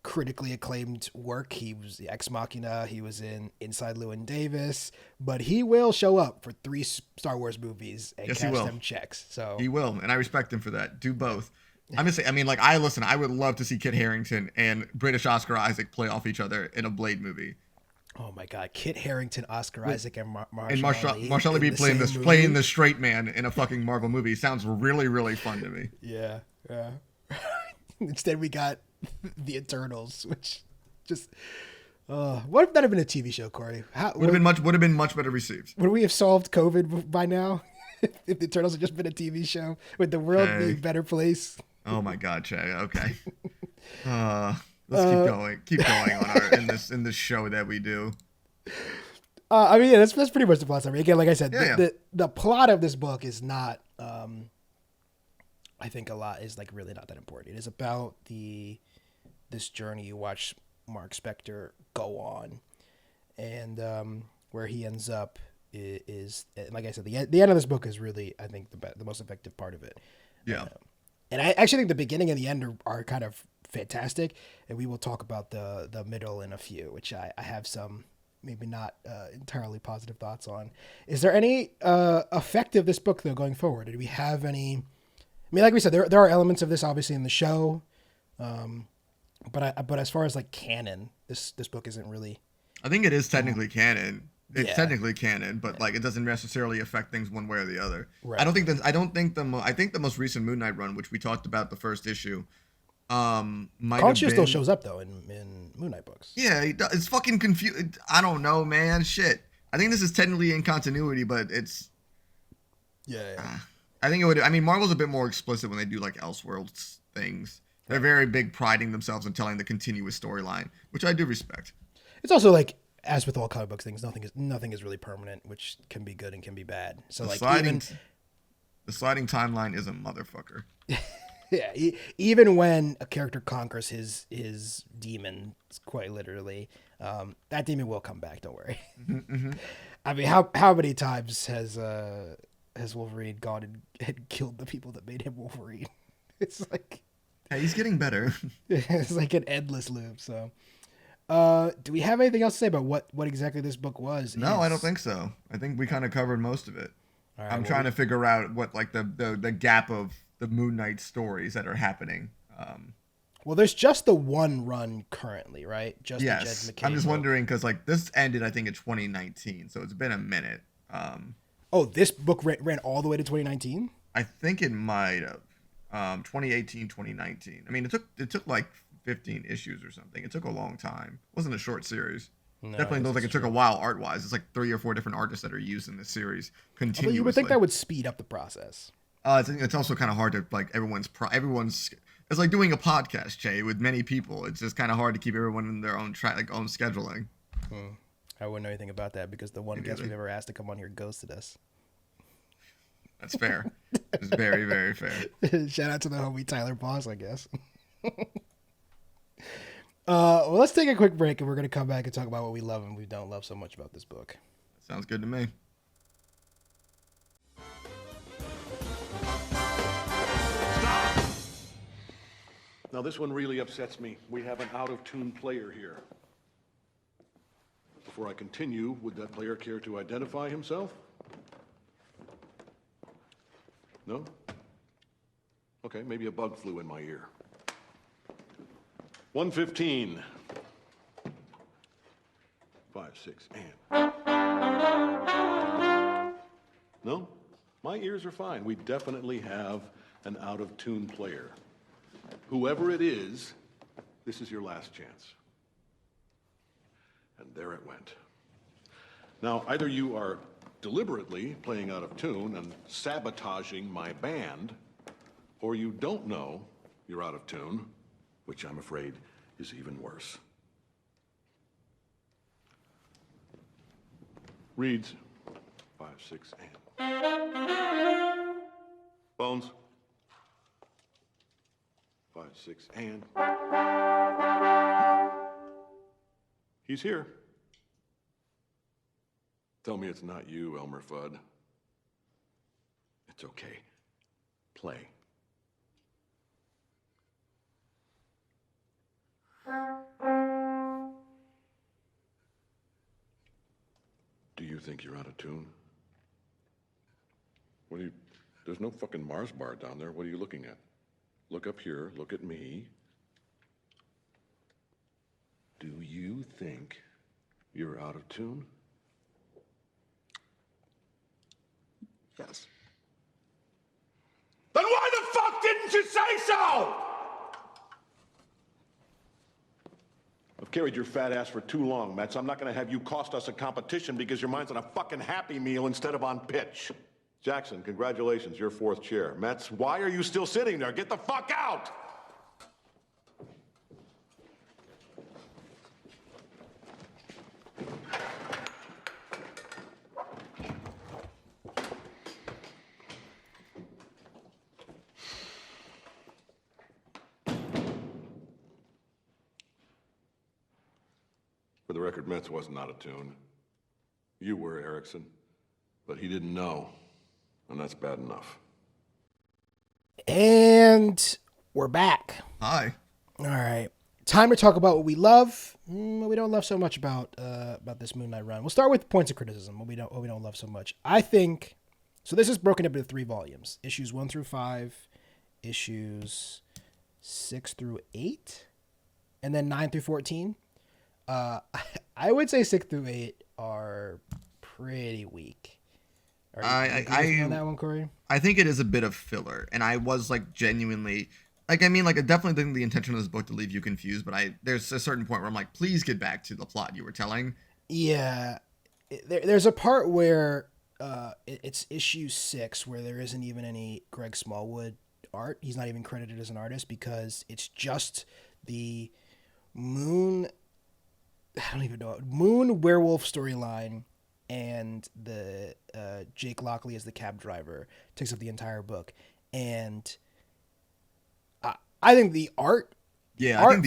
critically acclaimed work. He was the Ex Machina. He was in Inside Llewyn Davis, but he will show up for 3 Star Wars movies and cash them checks. So he will, and I respect him for that. Do both. I'm just saying. I mean, like, I would love to see Kit Harington and British Oscar Isaac play off each other in a Blade movie. Oh my God, Kit Harington, Oscar Isaac, and Marshall Ali playing the straight man in a fucking Marvel movie sounds really, really fun to me. Yeah. Instead, we got the Eternals, which just what if that had been a TV show, Corey? Would have been much better received. Would we have solved COVID by now if the Eternals had just been a TV show? Would the world be a better place? Oh my God, Che. Okay. Let's keep going in this show that we do. I mean, that's pretty much the plot summary. Again, like I said, the plot of this book is not. I think a lot is like really not that important. It is about this journey you watch Mark Spector go on, and where he ends up is like I said, the end of this book is really, I think, the most effective part of it. Yeah, and I actually think the beginning and the end are kind of fantastic, and we will talk about the middle in a few, which I have some maybe not entirely positive thoughts on. Is there any effect of this book though going forward? Do we have any? I mean, like we said, there are elements of this obviously in the show, but as far as like canon, this book isn't really. I think it is technically canon. It's technically canon, but like it doesn't necessarily affect things one way or the other. Right. I think the most recent Moon Knight run, which we talked about the first issue, might Khonshu still shows up though in Moon Knight books. Yeah, it's fucking confused. I don't know, man. Shit. I think this is technically in continuity, but it's. Yeah. I think it would. I mean, Marvel's a bit more explicit when they do like Elseworlds things. They're very big priding themselves in telling the continuous storyline, which I do respect. It's also like, as with all comic books things, nothing is really permanent, which can be good and can be bad. So The like sliding timeline is a motherfucker. yeah, even when a character conquers his demon, quite literally, that demon will come back. Don't worry. Mm-hmm. I mean, how many times has Wolverine gone and killed the people that made him Wolverine? It's like, hey, he's getting better. It's like an endless loop. So, do we have anything else to say about what exactly this book was? No, I don't think so. I think we kind of covered most of it. All right, I'm trying to figure out what like the gap of the Moon Knight stories that are happening. Well, there's just the one run currently, right? Just yes, the Jed McKay I'm just book. wondering because like this ended, I think in 2019, so it's been a minute. Oh, this book ran all the way to 2019? I think it might have 2018, 2019. I mean, it took like 15 issues or something. It took a long time. It wasn't a short series. No, Definitely looks like it took a while art-wise. It's like 3 or 4 different artists that are used in this series continuously. Although you would think that would speed up the process. It's also kind of hard to like everyone's. It's like doing a podcast, Jay, with many people. It's just kind of hard to keep everyone in their own track, like own scheduling. I wouldn't know anything about that because the one guest we've ever asked to come on here ghosted us. That's fair. It's very, very fair. Shout out to the homie Tyler Boss, I guess. Well, let's take a quick break and we're going to come back and talk about what we love and we don't love so much about this book. Sounds good to me. Now, this one really upsets me. We have an out-of-tune player here. Before I continue, would that player care to identify himself? No? Okay, maybe a bug flew in my ear. 115. 5, 6, and. No? My ears are fine. We definitely have an out-of-tune player. Whoever it is, this is your last chance. And there it went. Now, either you are deliberately playing out of tune and sabotaging my band, or you don't know you're out of tune, which I'm afraid is even worse. Reads 5, 6, and. Bones. 5, 6, and. He's here. Tell me it's not you, Elmer Fudd. It's okay. Play. Do you think you're out of tune? What are you... There's no fucking Mars bar down there. What are you looking at? Look up here. Look at me. Do you think you're out of tune? Yes. Then why the fuck didn't you say so? I've carried your fat ass for too long, Mets. I'm not gonna have you cost us a competition because your mind's on a fucking Happy Meal instead of on pitch. Jackson, congratulations, you're 4th chair. Mets, why are you still sitting there? Get the fuck out! For the record, Mets wasn't out of tune. You were, Erickson. But he didn't know. And that's bad enough. And we're back. Hi. All right. Time to talk about what we love, what we don't love so much about this Moon Knight run. We'll start with points of criticism, what we don't love so much. I think, so this is broken up into 3 volumes. Issues 1 through 5, issues 6 through 8, and then 9 through 14. I would say 6 through 8 are pretty weak. Are you on that one, Corey? I think it is a bit of filler, and I was like genuinely, like I mean, like I definitely think the intention of this book to leave you confused, but there's a certain point where I'm like, please get back to the plot you were telling. Yeah, there's a part where it's issue 6 where there isn't even any Greg Smallwood art. He's not even credited as an artist because it's just the Moon. I don't even know. Moon werewolf storyline and the Jake Lockley as the cab driver takes up the entire book. And I think the art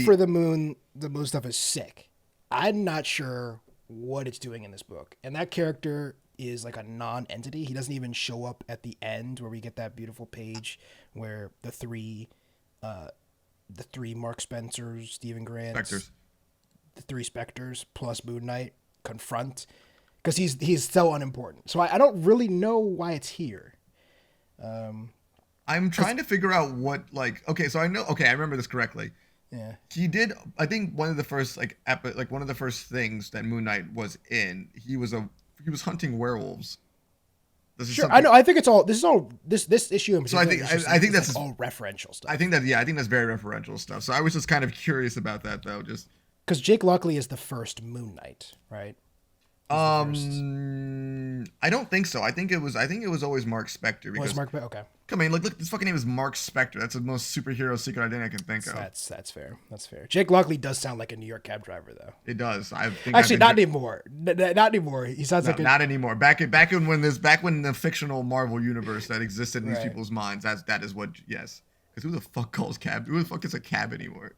for the moon stuff is sick. I'm not sure what it's doing in this book. And that character is like a non-entity. He doesn't even show up at the end where we get that beautiful page where the three Mark Spencers, Stephen Grants, the three Spectres plus Moon Knight confront, because he's so unimportant. So I don't really know why it's here. I'm trying to figure out what, like, okay, so I remember this correctly. Yeah. He did, I think one of the first one of the first things that Moon Knight was in, he was hunting werewolves. Sure, I know. I think it's all this issue in particular. So I think that's like all referential stuff. I think that's very referential stuff. So I was just kind of curious about that though, just because Jake Lockley is the first Moon Knight, right? I don't think so. I think it was always Mark Spector. Because, okay. Come on, look, this fucking name is Mark Spector. That's the most superhero secret identity I can think of. That's fair. That's fair. Jake Lockley does sound like a New York cab driver, though. It does. Not anymore. Not anymore. He sounds like not anymore. Back when the fictional Marvel universe that existed in these people's minds, that is what. Yes. Because who the fuck calls cab? Who the fuck is a cab anymore?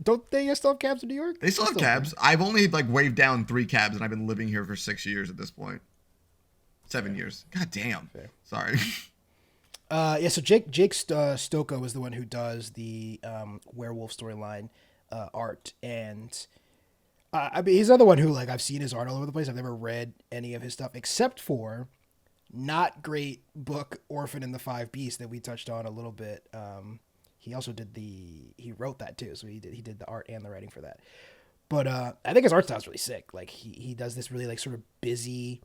Don't they still have cabs in New York? They still have cabs. I've only waved down 3 cabs, and I've been living here for 6 years at this point. 7 years. God damn. Fair. Sorry. So Jake Stokoe is the one who does the werewolf storyline art, and I mean he's another one who I've seen his art all over the place. I've never read any of his stuff except for not great book Orphan and the Five Beasts that we touched on a little bit. He also he wrote that too, so he did the art and the writing for that. But I think his art style is really sick. Like he does this really sort of busy.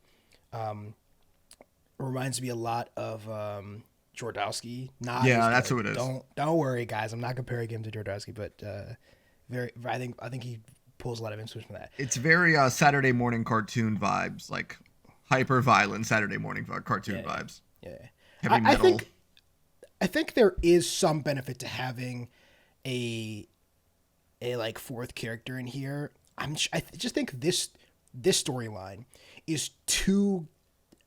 Reminds me a lot of Jordowski. That's who it is. Don't worry, guys. I'm not comparing him to Jordowski, but I think he pulls a lot of influence from that. It's very Saturday morning cartoon vibes, like hyper violent Saturday morning cartoon vibes. Yeah, heavy metal. I think there is some benefit to having a fourth character in here. I just think this storyline is too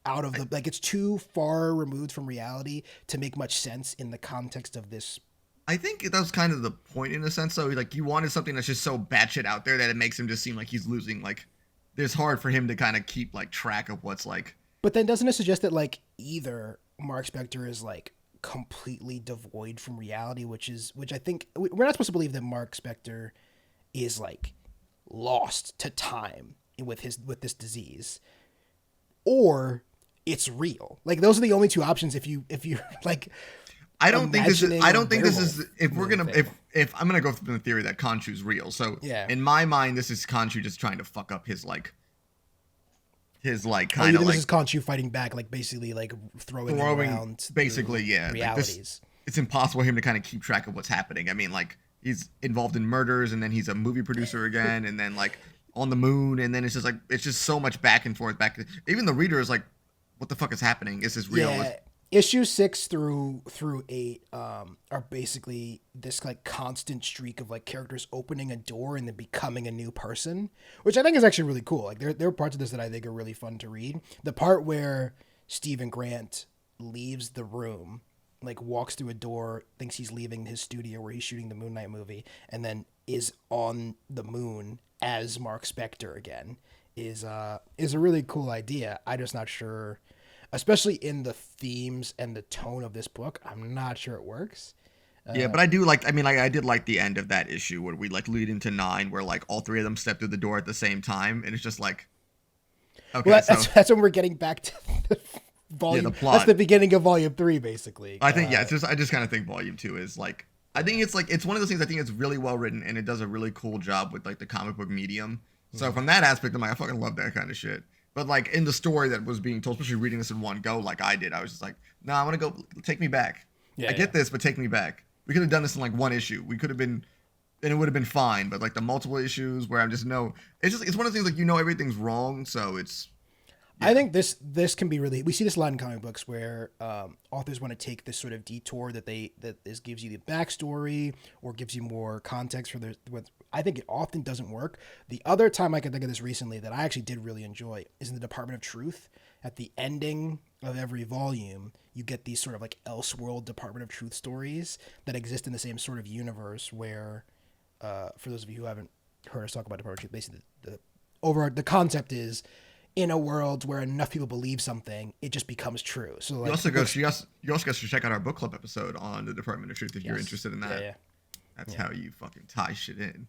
out of the it's too far removed from reality to make much sense in the context of this. I think that was kind of the point in a sense. So you wanted something that's just so batshit out there that it makes him just seem like he's losing. It's hard for him to kind of keep track of what's But then doesn't it suggest that either Mark Spector is completely devoid from reality, which I think we're not supposed to believe that Mark Spector is lost to time with this disease, or it's real. Those are the only two options if you I don't think this is if I'm gonna go through the theory that Khonshu's real. So in my mind, this is Khonshu just trying to fuck up his this is Khonshu fighting back, basically throwing around basically realities. It's impossible for him to kind of keep track of what's happening. I mean, he's involved in murders, and then he's a movie producer again, and then on the moon, and then it's just so much back and forth. Even the reader is what the fuck is happening? Is this real? Yeah. Issue 6 through 8 are basically this constant streak of characters opening a door and then becoming a new person, which I think is actually really cool. There are parts of this that I think are really fun to read. The part where Stephen Grant leaves the room, walks through a door, thinks he's leaving his studio where he's shooting the Moon Knight movie, and then is on the moon as Mark Spector again, is a really cool idea. I'm just not sure. Especially in the themes and the tone of this book, I'm not sure it works. Yeah, but I do I did like the end of that issue where we lead into 9, where all 3 of them step through the door at the same time, and it's just okay. Well, that's when we're getting back to the volume. Yeah, the plot. That's the beginning of volume 3, basically. I think I just kind of think volume 2 is I think it's one of those things. I think it's really well written, and it does a really cool job with the comic book medium. So from that aspect, I'm I fucking love that kind of shit. But in the story that was being told, especially reading this in one go, I did, I was just no, I want to go. Take me back. I get this, but take me back. We could have done this in one issue. We could have been, and it would have been fine. But the multiple issues where I'm just it's one of the things everything's wrong. So it's. I think this can be really, we see this a lot in comic books where authors want to take this sort of detour that this gives you the backstory or gives you more context for what I think it often doesn't work. The other time I can think of this recently that I actually did really enjoy is in the Department of Truth. At the ending of every volume, you get these sort of like Elseworld Department of Truth stories that exist in the same sort of universe where, for those of you who haven't heard us talk about Department of Truth, basically the concept is, in a world where enough people believe something, it just becomes true. So like, you also got to check out our book club episode on the Department of Truth if you're interested in that. Yeah. That's how you fucking tie shit in.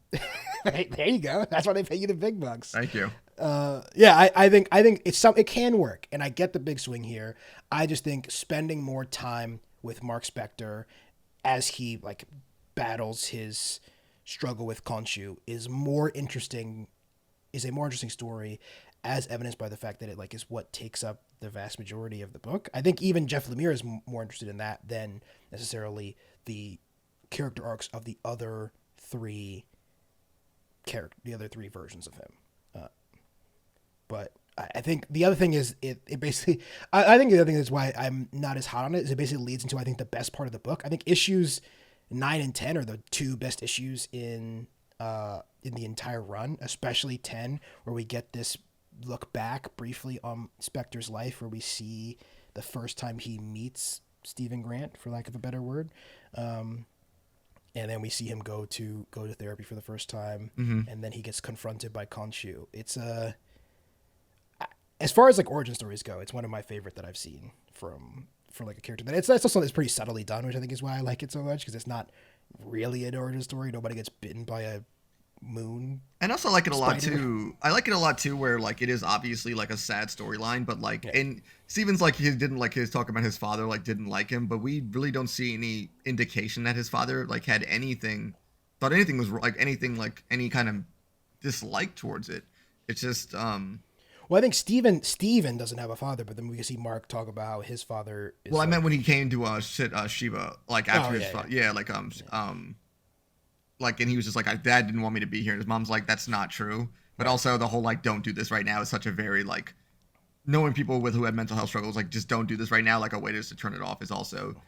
There you go. That's why they pay you the big bucks. Thank you. I think it can work, and I get the big swing here. I just think spending more time with Mark Spector as he like battles his struggle with Khonshu is a more interesting story, as evidenced by the fact that it like is what takes up the vast majority of the book. I think even Jeff Lemire is more interested in that than necessarily the character arcs of the other three versions of him. But I think the other thing is it basically, I think the other thing is why I'm not as hot on it is it basically leads into, I think, the best part of the book. I think issues 9 and 10 are the two best issues in the entire run, especially 10, where we get this look back briefly on Spector's life, where we see the first time he meets Stephen Grant, for lack of a better word. And then we see him go to therapy for the first time, and then he gets confronted by Khonshu. It's as far as like origin stories go, it's one of my favorite that I've seen for like a character. That's also something that's pretty subtly done, which I think is why I like it so much, because it's not really an origin story. Nobody gets bitten by a moon. And also like it a lot too. I like it a lot too, where like it is obviously like a sad storyline, but like and Steven's like he didn't like his talk about his father like didn't like him, but we really don't see any indication that his father like had thought anything was like anything like any kind of dislike towards it. It's just well, I think Steven doesn't have a father, but then we can see Mark talk about how his father is. Well, I meant when he came to Shiva, like after his father, like, and he was just like, Dad didn't want me to be here. And his mom's like, that's not true. But also the whole, like, don't do this right now is such a very, like, knowing people who have mental health struggles, like, just don't do this right now, like, a way just to turn it off is also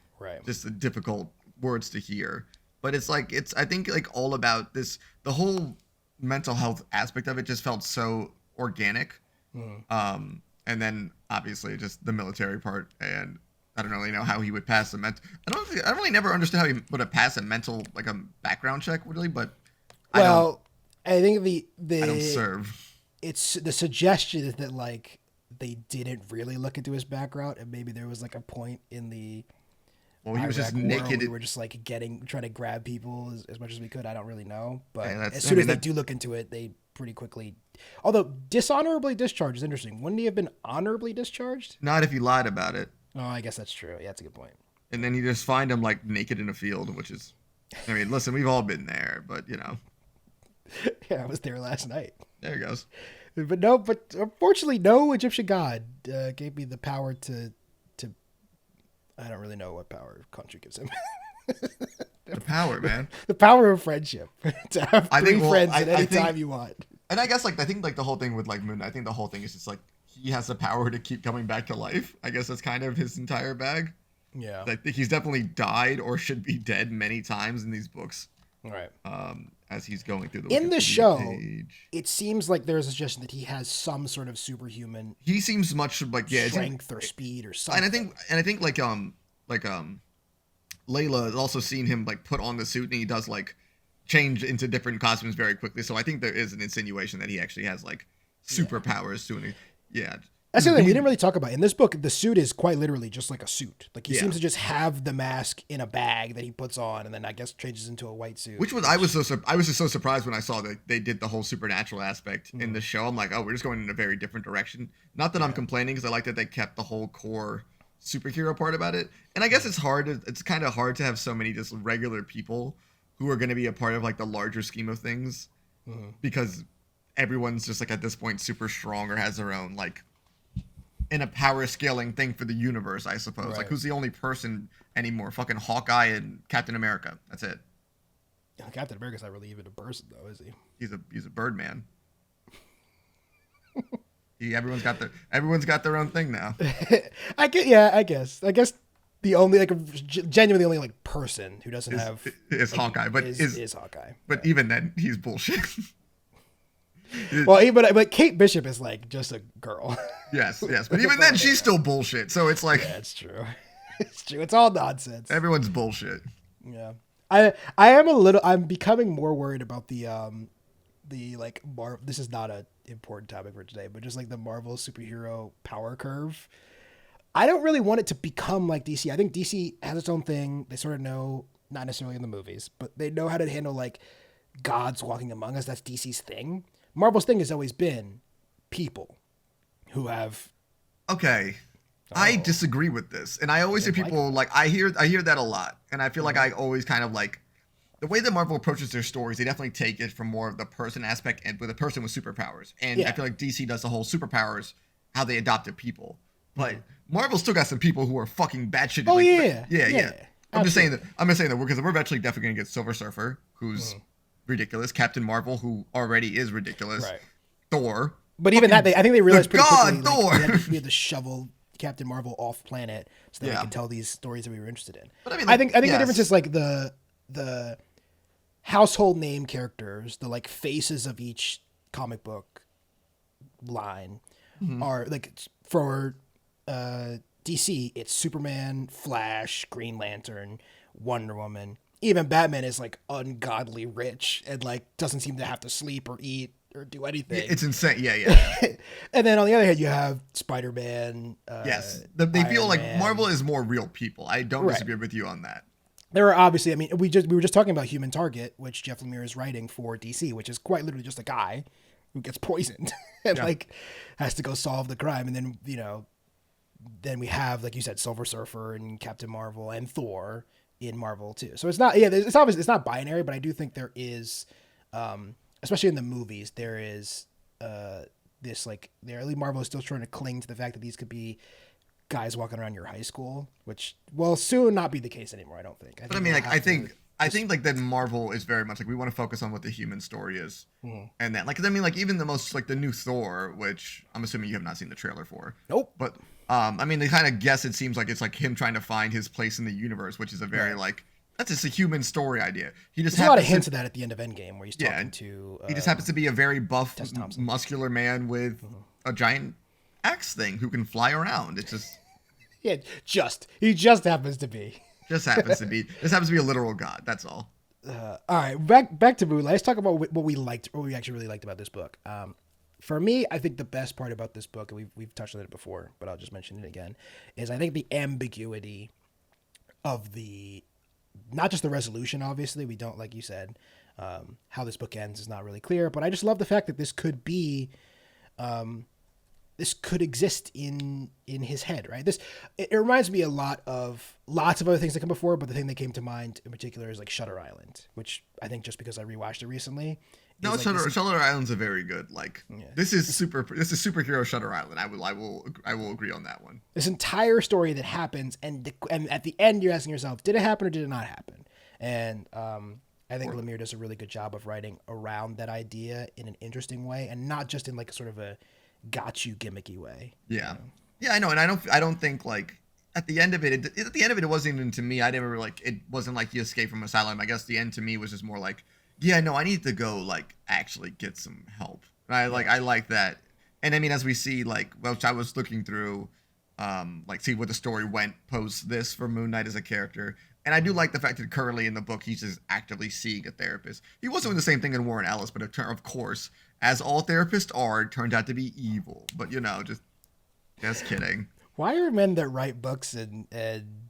just a difficult words to hear. But it's like, I think, like, all about this, the whole mental health aspect of it just felt so organic. And then, obviously, just the military part, and I don't really know how he would pass a mental. I really never understood how he would have passed a mental like a background check really, but I think the I don't serve. It's the suggestion is that like they didn't really look into his background, and maybe there was like a point in the he was just naked. We were just like trying to grab people as much as we could. I don't really know, but as soon as they do look into it, they pretty quickly. Although dishonorably discharged is interesting. Wouldn't he have been honorably discharged? Not if he lied about it. Oh, I guess that's true. Yeah, that's a good point. And then you just find him like naked in a field, which is, I mean, listen, we've all been there, but you know. Yeah, I was there last night. There he goes. But unfortunately, no Egyptian god gave me the power to. I don't really know what power Khonshu gives him. The power, man. The power of friendship. To have three friends at any time you want. And I guess like I think like the whole thing with like Moon, I think the whole thing is just like he has the power to keep coming back to life. I guess that's kind of his entire bag. Yeah. I think he's definitely died or should be dead many times in these books. Right. As he's going through in the show, it seems like there's a suggestion that he has some sort of superhuman. He seems much like strength or speed or something. And I think like Layla has also seen him like put on the suit, and he does like change into different costumes very quickly. So I think there is an insinuation that he actually has like superpowers to it. Yeah. That's the thing we didn't really talk about. In this book, the suit is quite literally just like a suit. Like he seems to just have the mask in a bag that he puts on, and then I guess changes into a white suit. I was just so surprised when I saw that they did the whole supernatural aspect in the show. I'm like, oh, we're just going in a very different direction. Not that I'm complaining, because I like that they kept the whole core superhero part about it. And I guess it's hard. It's kind of hard to have so many just regular people who are going to be a part of like the larger scheme of things, because everyone's just like at this point super strong or has their own like in a power scaling thing for the universe, I suppose. Right. Like who's the only person anymore? Fucking Hawkeye and Captain America. That's it. Captain America's not really even a person though, is he? He's a Birdman. Everyone's got their own thing now. I guess the only genuinely only like person who doesn't have is like, Hawkeye, but is Hawkeye. But even then, he's bullshit. Well, but Kate Bishop is like just a girl. Yes, but even then, she's still bullshit. So it's like, yeah, it's true. It's true. It's all nonsense. Everyone's bullshit. Yeah, I'm becoming more worried about the like this is not an important topic for today, but just like the Marvel superhero power curve. I don't really want it to become like DC. I think DC has its own thing. They sort of know, not necessarily in the movies, but they know how to handle like gods walking among us. That's DC's thing. Marvel's thing has always been people who have. Okay, I disagree with this, and I always hear people like I hear that a lot, and I feel like I always kind of like the way that Marvel approaches their stories. They definitely take it from more of the person aspect and with a person with superpowers, and I feel like DC does the whole superpowers how they adopted people, but Marvel still got some people who are fucking batshit. Oh like, yeah. I'm just saying that because we're eventually definitely gonna get Silver Surfer, who's ridiculous. Captain Marvel, who already is ridiculous. Right. Thor. But even that, I think they realized pretty quickly Thor. Like, we had to shovel Captain Marvel off planet so that we could tell these stories that we were interested in. But I mean, I think the difference is like the household name characters, the like faces of each comic book line are like for DC, it's Superman, Flash, Green Lantern, Wonder Woman. Even Batman is like ungodly rich and like doesn't seem to have to sleep or eat or do anything. It's insane. Yeah. And then on the other hand, you have Spider-Man. Yes. They feel like Marvel is more real people. I don't disagree with you on that. There are obviously, I mean, we were just talking about Human Target, which Jeff Lemire is writing for DC, which is quite literally just a guy who gets poisoned and like has to go solve the crime. And then, then we have, like you said, Silver Surfer and Captain Marvel and Thor in Marvel too. So it's not, it's obviously, it's not binary, but I do think there is, especially in the movies, there is this like, Marvel is still trying to cling to the fact that these could be guys walking around your high school, which will soon not be the case anymore. I don't think. I think like that Marvel is very much like we want to focus on what the human story is, and then like even the most like the new Thor, which I'm assuming you have not seen the trailer for. Nope. But I mean, they kind of guess it seems like it's like him trying to find his place in the universe, which is a very like that's just a human story idea. There's a lot of hints of that at the end of Endgame where he's talking to. He just happens to be a very buff, muscular man with a giant axe thing who can fly around. It's just. Yeah, he just happens to be. Just happens to be a literal god. That's all. All right, back to Moon. Let's talk about what we liked, what we actually really liked about this book. For me, I think the best part about this book, and we've touched on it before, but I'll just mention it again, is I think the ambiguity of not just the resolution. Obviously, we don't, like you said, how this book ends is not really clear. But I just love the fact that this could be. This could exist in his head, right? It reminds me a lot of lots of other things that come before, but the thing that came to mind in particular is like Shutter Island, which I think just because I rewatched it recently. No, like Shutter Island's a very good This is superhero Shutter Island. I will agree on that one. This entire story that happens, and at the end you're asking yourself, did it happen or did it not happen? And I think Lemire does a really good job of writing around that idea in an interesting way, and not just in like a sort of a got you gimmicky way. Yeah. Yeah, I know. And I don't think like at the end of it wasn't even to me. I never like, it wasn't like you escape from asylum. I guess the end to me was just more like, yeah, no, I need to go like actually get some help. And I like that. And I mean, as we see, like, well, I was looking through, like see where the story went post this for Moon Knight as a character. And I do like the fact that currently in the book, he's just actively seeing a therapist. He was doing the same thing in Warren Ellis, but of course, as all therapists are, it turned out to be evil. But, just kidding. Why are men that write books and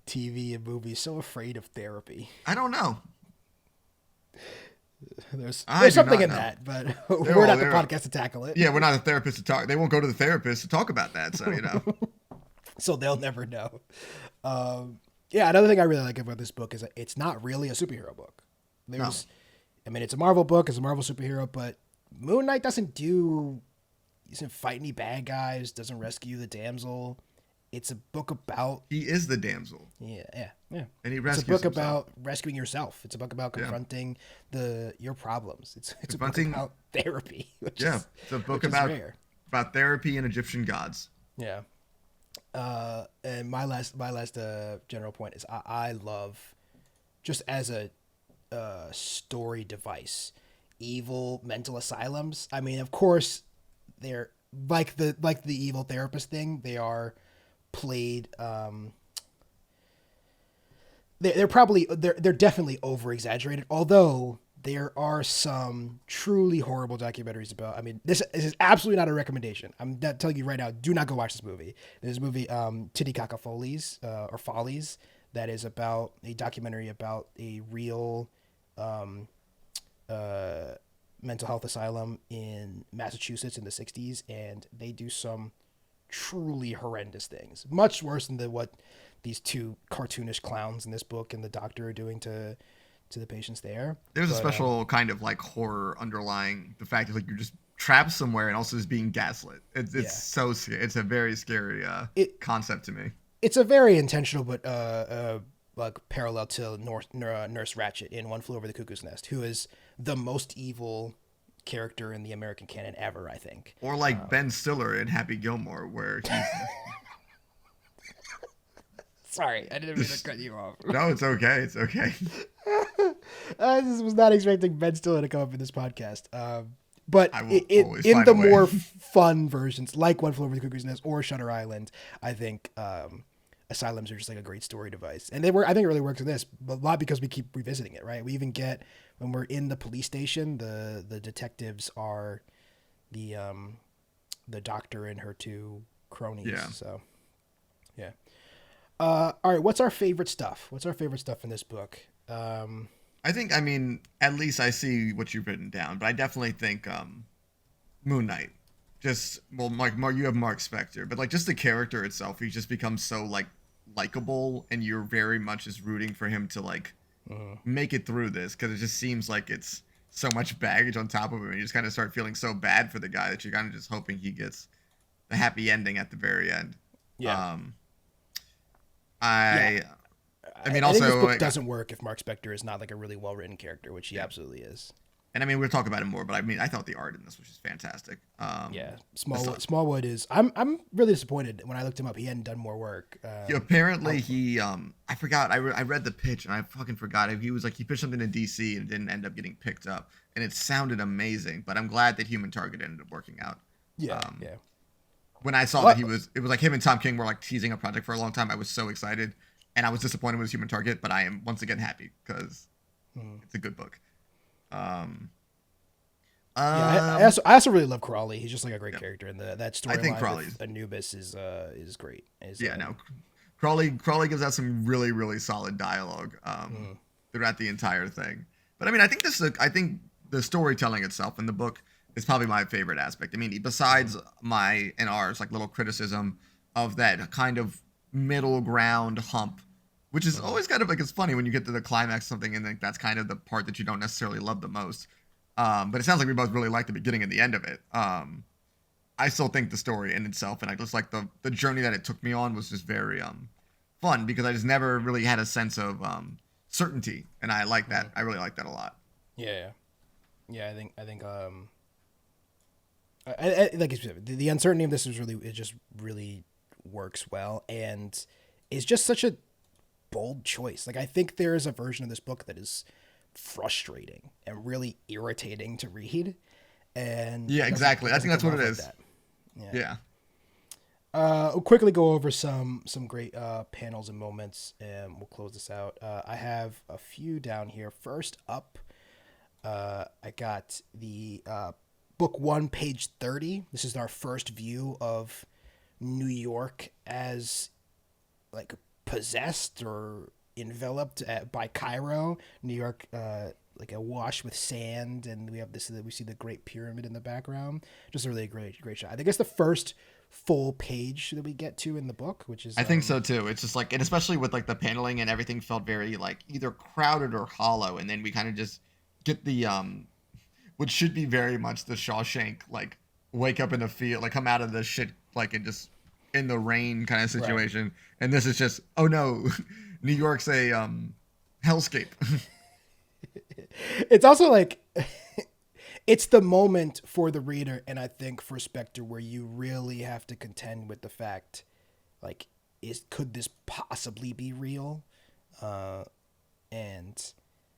TV and movies so afraid of therapy? I don't know. There's something in that, but we're not the podcast to tackle it. Yeah, we're not a therapist to talk. They won't go to the therapist to talk about that, so, So they'll never know. Yeah, another thing I really like about this book is that it's not really a superhero book. I mean, it's a Marvel book, it's a Marvel superhero, but Moon Knight doesn't fight any bad guys, doesn't rescue the damsel. It's a book about... He is the damsel. Yeah. And he rescues It's a book himself. about rescuing yourself. It's a book about confronting your problems. It's a book about therapy. It's a book about about therapy and Egyptian gods. Yeah. And my last general point is I love, just as a story device, evil mental asylums. I mean, of course, they're like the evil therapist thing. They are played. They're definitely over exaggerated. Although there are some truly horrible documentaries about. I mean, this is absolutely not a recommendation. I'm not telling you right now. Do not go watch this movie. There's a movie, Titicaca Follies or Follies, that is about a documentary about a real mental health asylum in Massachusetts in the 60s, and they do some truly horrendous things, much worse than what these two cartoonish clowns in this book and the doctor are doing to the patients there. There's a special kind of like horror underlying the fact that like you're just trapped somewhere and also just being gaslit. It's so scary. It's a very scary concept to me. It's a very intentional but like parallel to Nurse Ratched in One Flew Over the Cuckoo's Nest, who is the most evil character in the American canon ever, I think. Or like Ben Stiller in Happy Gilmore, where he's... Sorry, I didn't mean to cut you off. No, it's okay. It's okay. I just was not expecting Ben Stiller to come up in this podcast. But in the more fun versions, like One Flew Over the Cuckoo's Nest or Shutter Island, I think asylums are just like a great story device. And I think it really works with this, but a lot because we keep revisiting it, right? We even get, when we're in the police station, the detectives are the doctor and her two cronies. Yeah. So, yeah. All right, what's our favorite stuff? What's our favorite stuff in this book? I think, I mean, at least I see what you've written down, but I definitely think Moon Knight. Just, well, you have Mark Spector, but like just the character itself, he just becomes so like likable, and you're very much just rooting for him to like make it through this, because it just seems like it's so much baggage on top of him, and you just kind of start feeling so bad for the guy that you're kind of just hoping he gets the happy ending at the very end. Yeah. I mean, I also, think this book doesn't work if Mark Spector is not like a really well written character, which he absolutely is. And I mean, we'll talk about it more, but I mean, I thought the art in this was just fantastic. Smallwood is. I'm really disappointed. When I looked him up, he hadn't done more work. Apparently, I forgot. I read the pitch and I fucking forgot. He was like, he pitched something to DC and didn't end up getting picked up, and it sounded amazing. But I'm glad that Human Target ended up working out. Yeah. When I saw that it was like him and Tom King were like teasing a project for a long time, I was so excited, and I was disappointed with Human Target, but I am once again happy because it's a good book. I also really love Crawley. He's just like a great character, and that storyline with Anubis is great. Crawley gives out some really, really solid dialogue throughout the entire thing. But I mean, I think the storytelling itself in the book is probably my favorite aspect. I mean, besides my and ours like little criticism of that kind of middle ground hump, which is always kind of like, it's funny when you get to the climax of something and like that's kind of the part that you don't necessarily love the most. But it sounds like we both really like the beginning and the end of it. I still think the story in itself, and I just like the journey that it took me on, was just very fun, because I just never really had a sense of certainty, and I like that. I really like that a lot. Yeah. I think I like the uncertainty of this just really works well, and is just such a bold choice. Like, I think there is a version of this book that is frustrating and really irritating to read, and exactly. I think that's what it is. We'll quickly go over some great panels and moments, and we'll close this out. I have a few down here. First up, I got the book 1, page 30. This is our first view of New York as like possessed or enveloped by Cairo. New York, like awash with sand, and we see the Great Pyramid in the background. Just a really great shot. I think it's the first full page that we get to in the book, which is I think so too. It's just like, and especially with like the paneling and everything felt very like either crowded or hollow, and then we kind of just get the which should be very much the Shawshank, like wake up in the field, like come out of the shit, like and just in the rain kind of situation. Right. And this is just, oh no, New York's a hellscape. It's also like it's the moment for the reader, and I think for Spectre where you really have to contend with the fact, like, could this possibly be real? And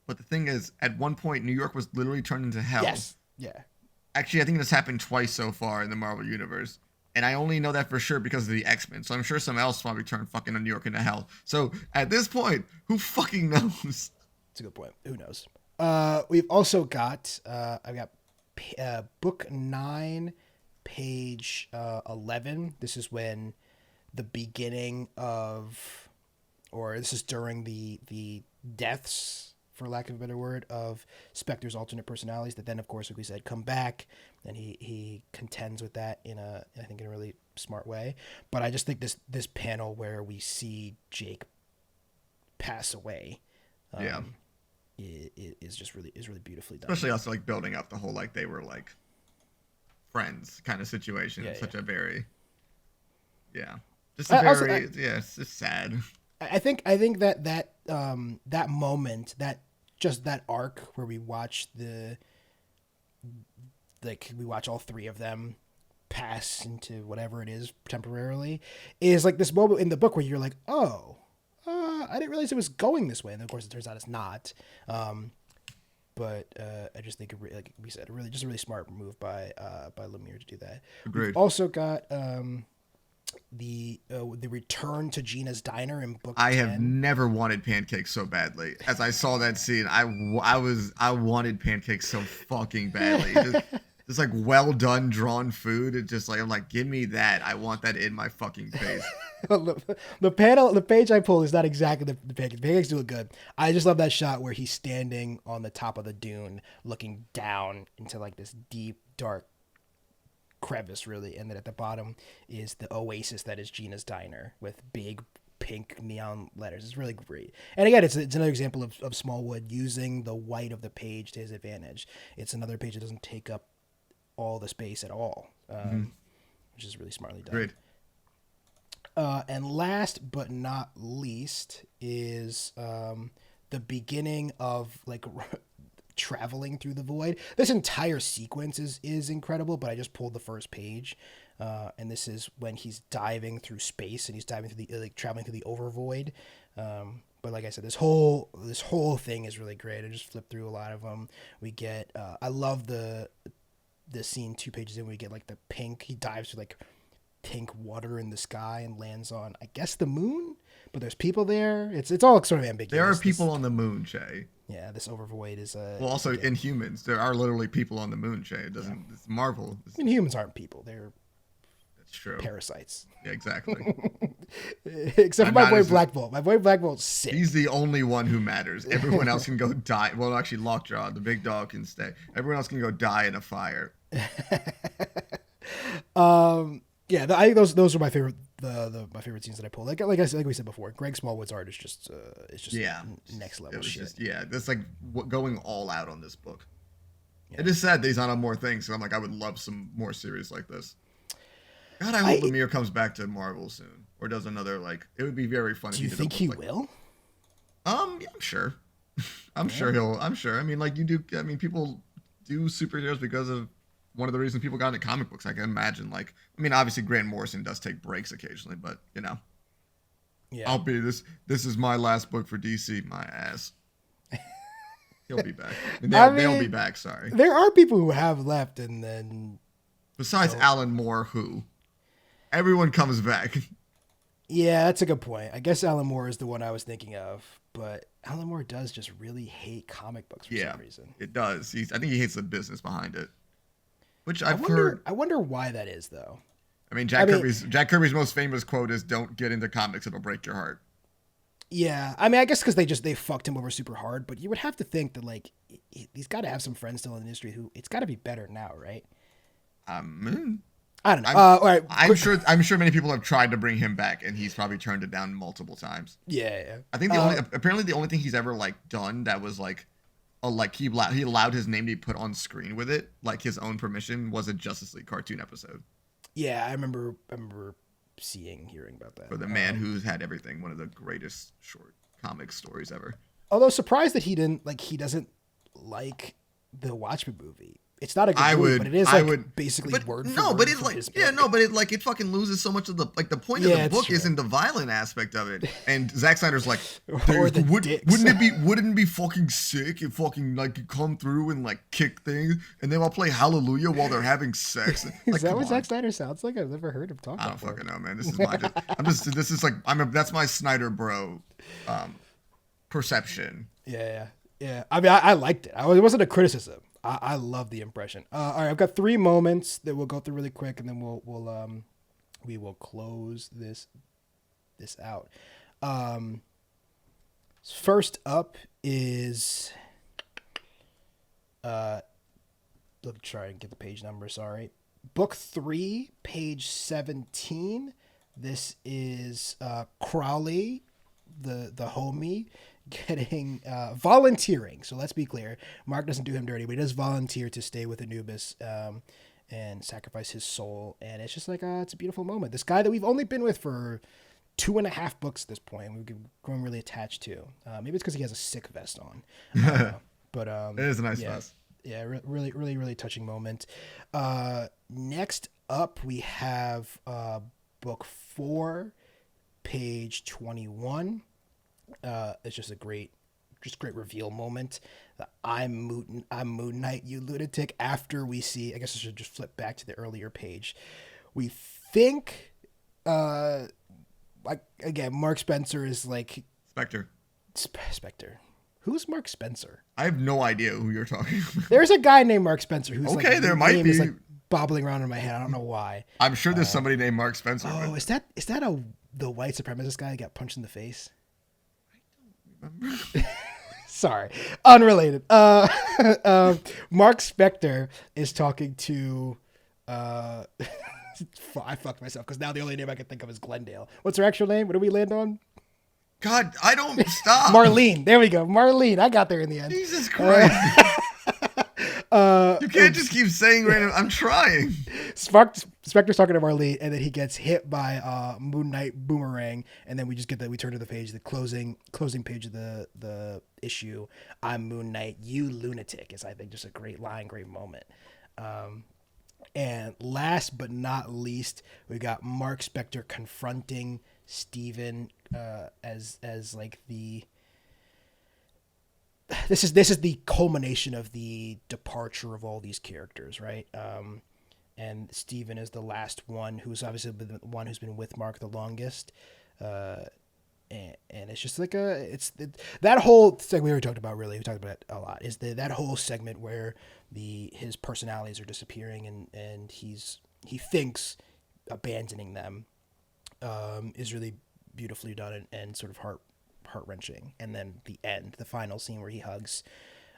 But the thing is, at one point, New York was literally turned into hell. yes, yeah. Actually, I think this happened twice so far in the Marvel Universe. And I only know that for sure because of the X-Men. So I'm sure someone else probably turned fucking New York into hell. So at this point, who fucking knows? That's a good point. Who knows? We've also got, I've got book 9, page 11. This is when the beginning of, or this is during the deaths, for lack of a better word, of Spectre's alternate personalities that then, of course, like we said, come back, and he contends with that I think in a really smart way. But I just think this panel where we see Jake pass away, is really beautifully done. Especially also like building up the whole like they were like friends kind of situation. Yeah, Such a very it's just sad. I think that moment, that arc where we watch we watch all three of them pass into whatever it is temporarily, is like this moment in the book where you're like, oh, I didn't realize it was going this way, and of course it turns out it's not. But I just think, like we said, just a really smart move by Lemire to do that. Agreed. We've also got the return to Gina's diner in book 10. I have never wanted pancakes so badly. As I saw that scene, I wanted pancakes so fucking badly. Just like well done drawn food. It's just like, I'm like, give me that. I want that in my fucking face. The page I pulled is not exactly the pancakes. The pancakes do look good. I just love that shot where he's standing on the top of the dune, looking down into like this deep, dark crevice, really, and then at the bottom is the oasis that is Gina's diner with big pink neon letters. It's really great. And again, it's another example of Smallwood using the white of the page to his advantage. It's another page that doesn't take up all the space at all, which is really smartly done. Great. And last but not least is the beginning of like traveling through the void. This entire sequence is incredible, but I just pulled the first page, and this is when he's diving through space and he's diving through traveling through the overvoid. But like I said, this whole thing is really great. I just flipped through a lot of them. We get I love the scene 2 pages in. We get like the pink. He dives through like pink water in the sky and lands on, I guess, the moon. But there's people there. It's all sort of ambiguous. There are people on the moon, Shay. Yeah, this overvoid is well, also in humans, there are literally people on the moon, Shay. It doesn't. Yeah. It's Marvel. I mean, humans aren't people. They're true. Parasites. Yeah, exactly. Except for my boy Black Bolt. My boy Black Bolt's sick. He's the only one who matters. Everyone else can go die. Well, actually, Lockjaw, the big dog, can stay. Everyone else can go die in a fire. Yeah, I think those are my favorite. My favorite scenes that I pulled. Like we said before, Greg Smallwood's art is just next level shit. That's like going all out on this book. Yeah. It is sad that he's not on more things. So I'm like, I would love some more series like this. God, I hope Lemire comes back to Marvel soon, or does another like. It would be very fun. Do you think he will? Yeah, I'm sure. I'm sure he'll. I'm sure. I mean, like you do. I mean, people do superheroes because of one of the reasons people got into comic books. I can imagine. Like, I mean, obviously Grant Morrison does take breaks occasionally, but you know. Yeah. I'll be this. This is my last book for DC. My ass. He'll be back. They'll be back. Sorry. There are people who have left, and then besides Alan Moore, who everyone comes back. Yeah, that's a good point. I guess Alan Moore is the one I was thinking of, but Alan Moore does just really hate comic books for some reason. It does. I think he hates the business behind it, which I've heard. I wonder why that is, though. I mean, Jack Kirby's most famous quote is, "Don't get into comics; it'll break your heart." Yeah, I mean, I guess because they fucked him over super hard, but you would have to think that like he's got to have some friends still in the industry who it's got to be better now, right? I don't know. All right. I'm sure many people have tried to bring him back, and he's probably turned it down multiple times. Yeah. I think apparently the only thing he's ever like done that was like, he allowed his name to be put on screen with it, like his own permission, was a Justice League cartoon episode. Yeah, I remember hearing about that. For the man who's had everything, one of the greatest short comic stories ever. Although surprised that he doesn't like the Watchmen movie. It's not a good movie, but it is basically but word for no, word but it's from like his yeah, book. no, but it fucking loses so much of the the point Yeah, of the it's book true. isn't the violent aspect of it. And Zack Snyder's like, Or the dicks. wouldn't it be fucking sick if fucking like you come through and like kick things and they all play Hallelujah while they're having sex? Like, Is that come what on. Zack Snyder sounds like? I've never heard him talk. I don't before. fucking know, man. This is this is like that's my Snyder bro perception. Yeah. I mean, I liked it. It wasn't a criticism. I love the impression. All right, I've got 3 moments that we'll go through really quick, and then we will close this out. First up is let me try and get the page number. Sorry, book 3, page 17. This is Crowley, the homie, getting volunteering. So let's be clear, Mark doesn't do him dirty, but he does volunteer to stay with Anubis and sacrifice his soul. And it's just like it's a beautiful moment. This guy that we've only been with for 2.5 books at this point, we've grown really attached to. Maybe it's because he has a sick vest on. But It is a nice vest. Yeah, really touching moment. Next up, we have book 4, page 21. It's just a great reveal moment. I'm Moon Knight, you lunatic. After we see, I guess I should just flip back to the earlier page. We think, like again, Mark Spencer is like Spectre. Spectre. Who's Mark Spencer? I have no idea who you're talking about. There's a guy named Mark Spencer who's okay. like, There might name be. is like bobbling around in my head. I don't know why. I'm sure there's somebody named Mark Spencer. Oh, is that the white supremacist guy who got punched in the face? Sorry, unrelated. Mark Spector is talking to. I fucked myself because now the only name I can think of is Glendale. What's her actual name? What do we land on? God, I don't stop. Marlene. There we go. Marlene. I got there in the end. Jesus Christ. You can't just keep saying random. I'm trying. Spectre's talking to Marlene, and then he gets hit by Moon Knight boomerang, and then we just get we turn to the page, the closing page of the issue. I'm Moon Knight, you lunatic, is I think just a great line, great moment. And last but not least, we got Mark Spector confronting Steven as like the. This is the culmination of the departure of all these characters, right? And Steven is the last one who's obviously the one who's been with Mark the longest. And it's just like that whole segment we already talked about. Really, we talked about it a lot. Is that whole segment where his personalities are disappearing and he thinks abandoning them is really beautifully done and sort of heart-wrenching. And then the final scene where he hugs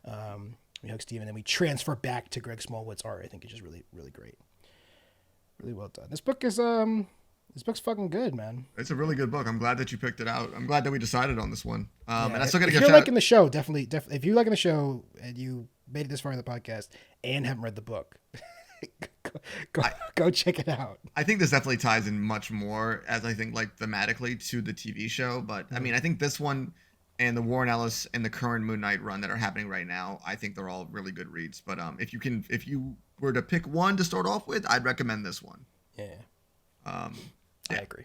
Steven, and then we transfer back to Greg Smallwood's art. I think is just really, really great. Really well done. This book's fucking good, man. It's a really good book. I'm glad that you picked it out. I'm glad that we decided on this one. And I still gotta if get you're liking the show, definitely if you're liking the show and you made it this far in the podcast and haven't read the book, go check it out. I think this definitely ties in much more, as I think, like thematically to the TV show. But I mean, I think this one and the Warren Ellis and the current Moon Knight run that are happening right now, I think they're all really good reads. But if you were to pick one to start off with, I'd recommend this one. Yeah. Yeah. I agree.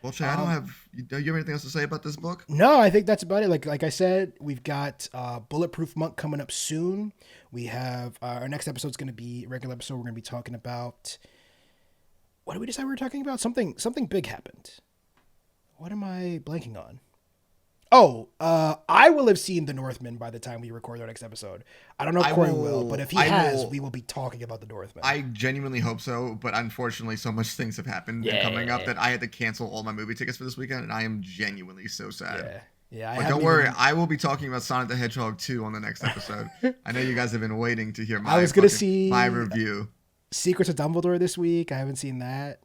Well, Shay, I don't have. Do you have anything else to say about this book? No, I think that's about it. Like I said, we've got Bulletproof Monk coming up soon. We have our next episode's going to be a regular episode. We're going to be talking about. What did we decide we were talking about? Something big happened. What am I blanking on? Oh, I will have seen The Northman by the time we record our next episode. I don't know if Corey will, but if he has, we will be talking about The Northman. I genuinely hope so, but unfortunately, so much things have happened and coming up that I had to cancel all my movie tickets for this weekend, and I am genuinely so sad. Yeah. But don't worry, I will be talking about Sonic the Hedgehog 2 on the next episode. I know you guys have been waiting to hear my review. Secrets of Dumbledore this week. I haven't seen that.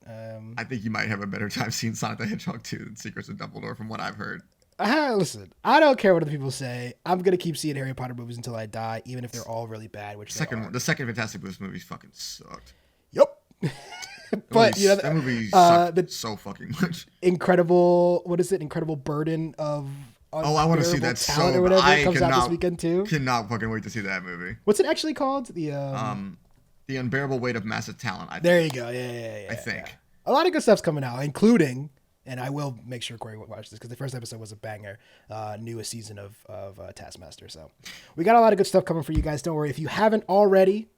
I think you might have a better time seeing Sonic the Hedgehog 2 than Secrets of Dumbledore, from what I've heard. Listen, I don't care what other people say. I'm gonna keep seeing Harry Potter movies until I die, even if they're all really bad. Which the second Fantastic Beasts movie fucking sucked. Yep. But that movie sucked so fucking much. Incredible. What is it? Incredible burden of Oh, I want to see that Talent so or whatever I comes out this weekend too. Cannot fucking wait to see that movie. What's it actually called? The Unbearable Weight of Massive Talent. There you go. Yeah. I think a lot of good stuff's coming out, including, and I will make sure Corey watches this because the first episode was a banger. Newest season of Taskmaster. So we got a lot of good stuff coming for you guys. Don't worry if you haven't already.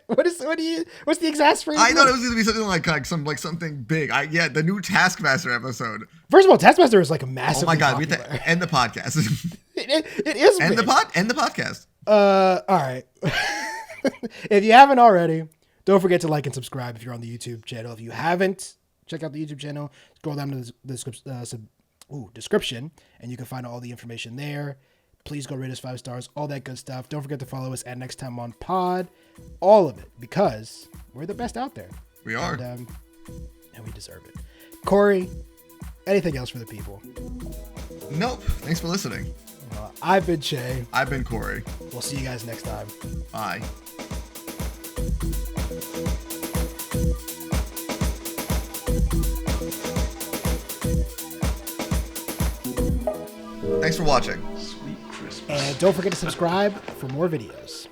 What's the exasperation? I thought it was going to be something something big. The new Taskmaster episode. First of all, Taskmaster is like a massive. Oh my god, we have to end the podcast. it is end big. End the podcast. All right. If you haven't already, don't forget to like and subscribe if you're on the YouTube channel. If you haven't, check out the YouTube channel. Scroll down to the description, and you can find all the information there. Please go rate us 5 stars, all that good stuff. Don't forget to follow us at Next Time on Pod. All of it, because we're the best out there. We are. And we deserve it. Corey, anything else for the people? Nope. Thanks for listening. I've been Shay. I've been Corey. We'll see you guys next time. Bye. Thanks for watching. Sweet Christmas. And don't forget to subscribe for more videos.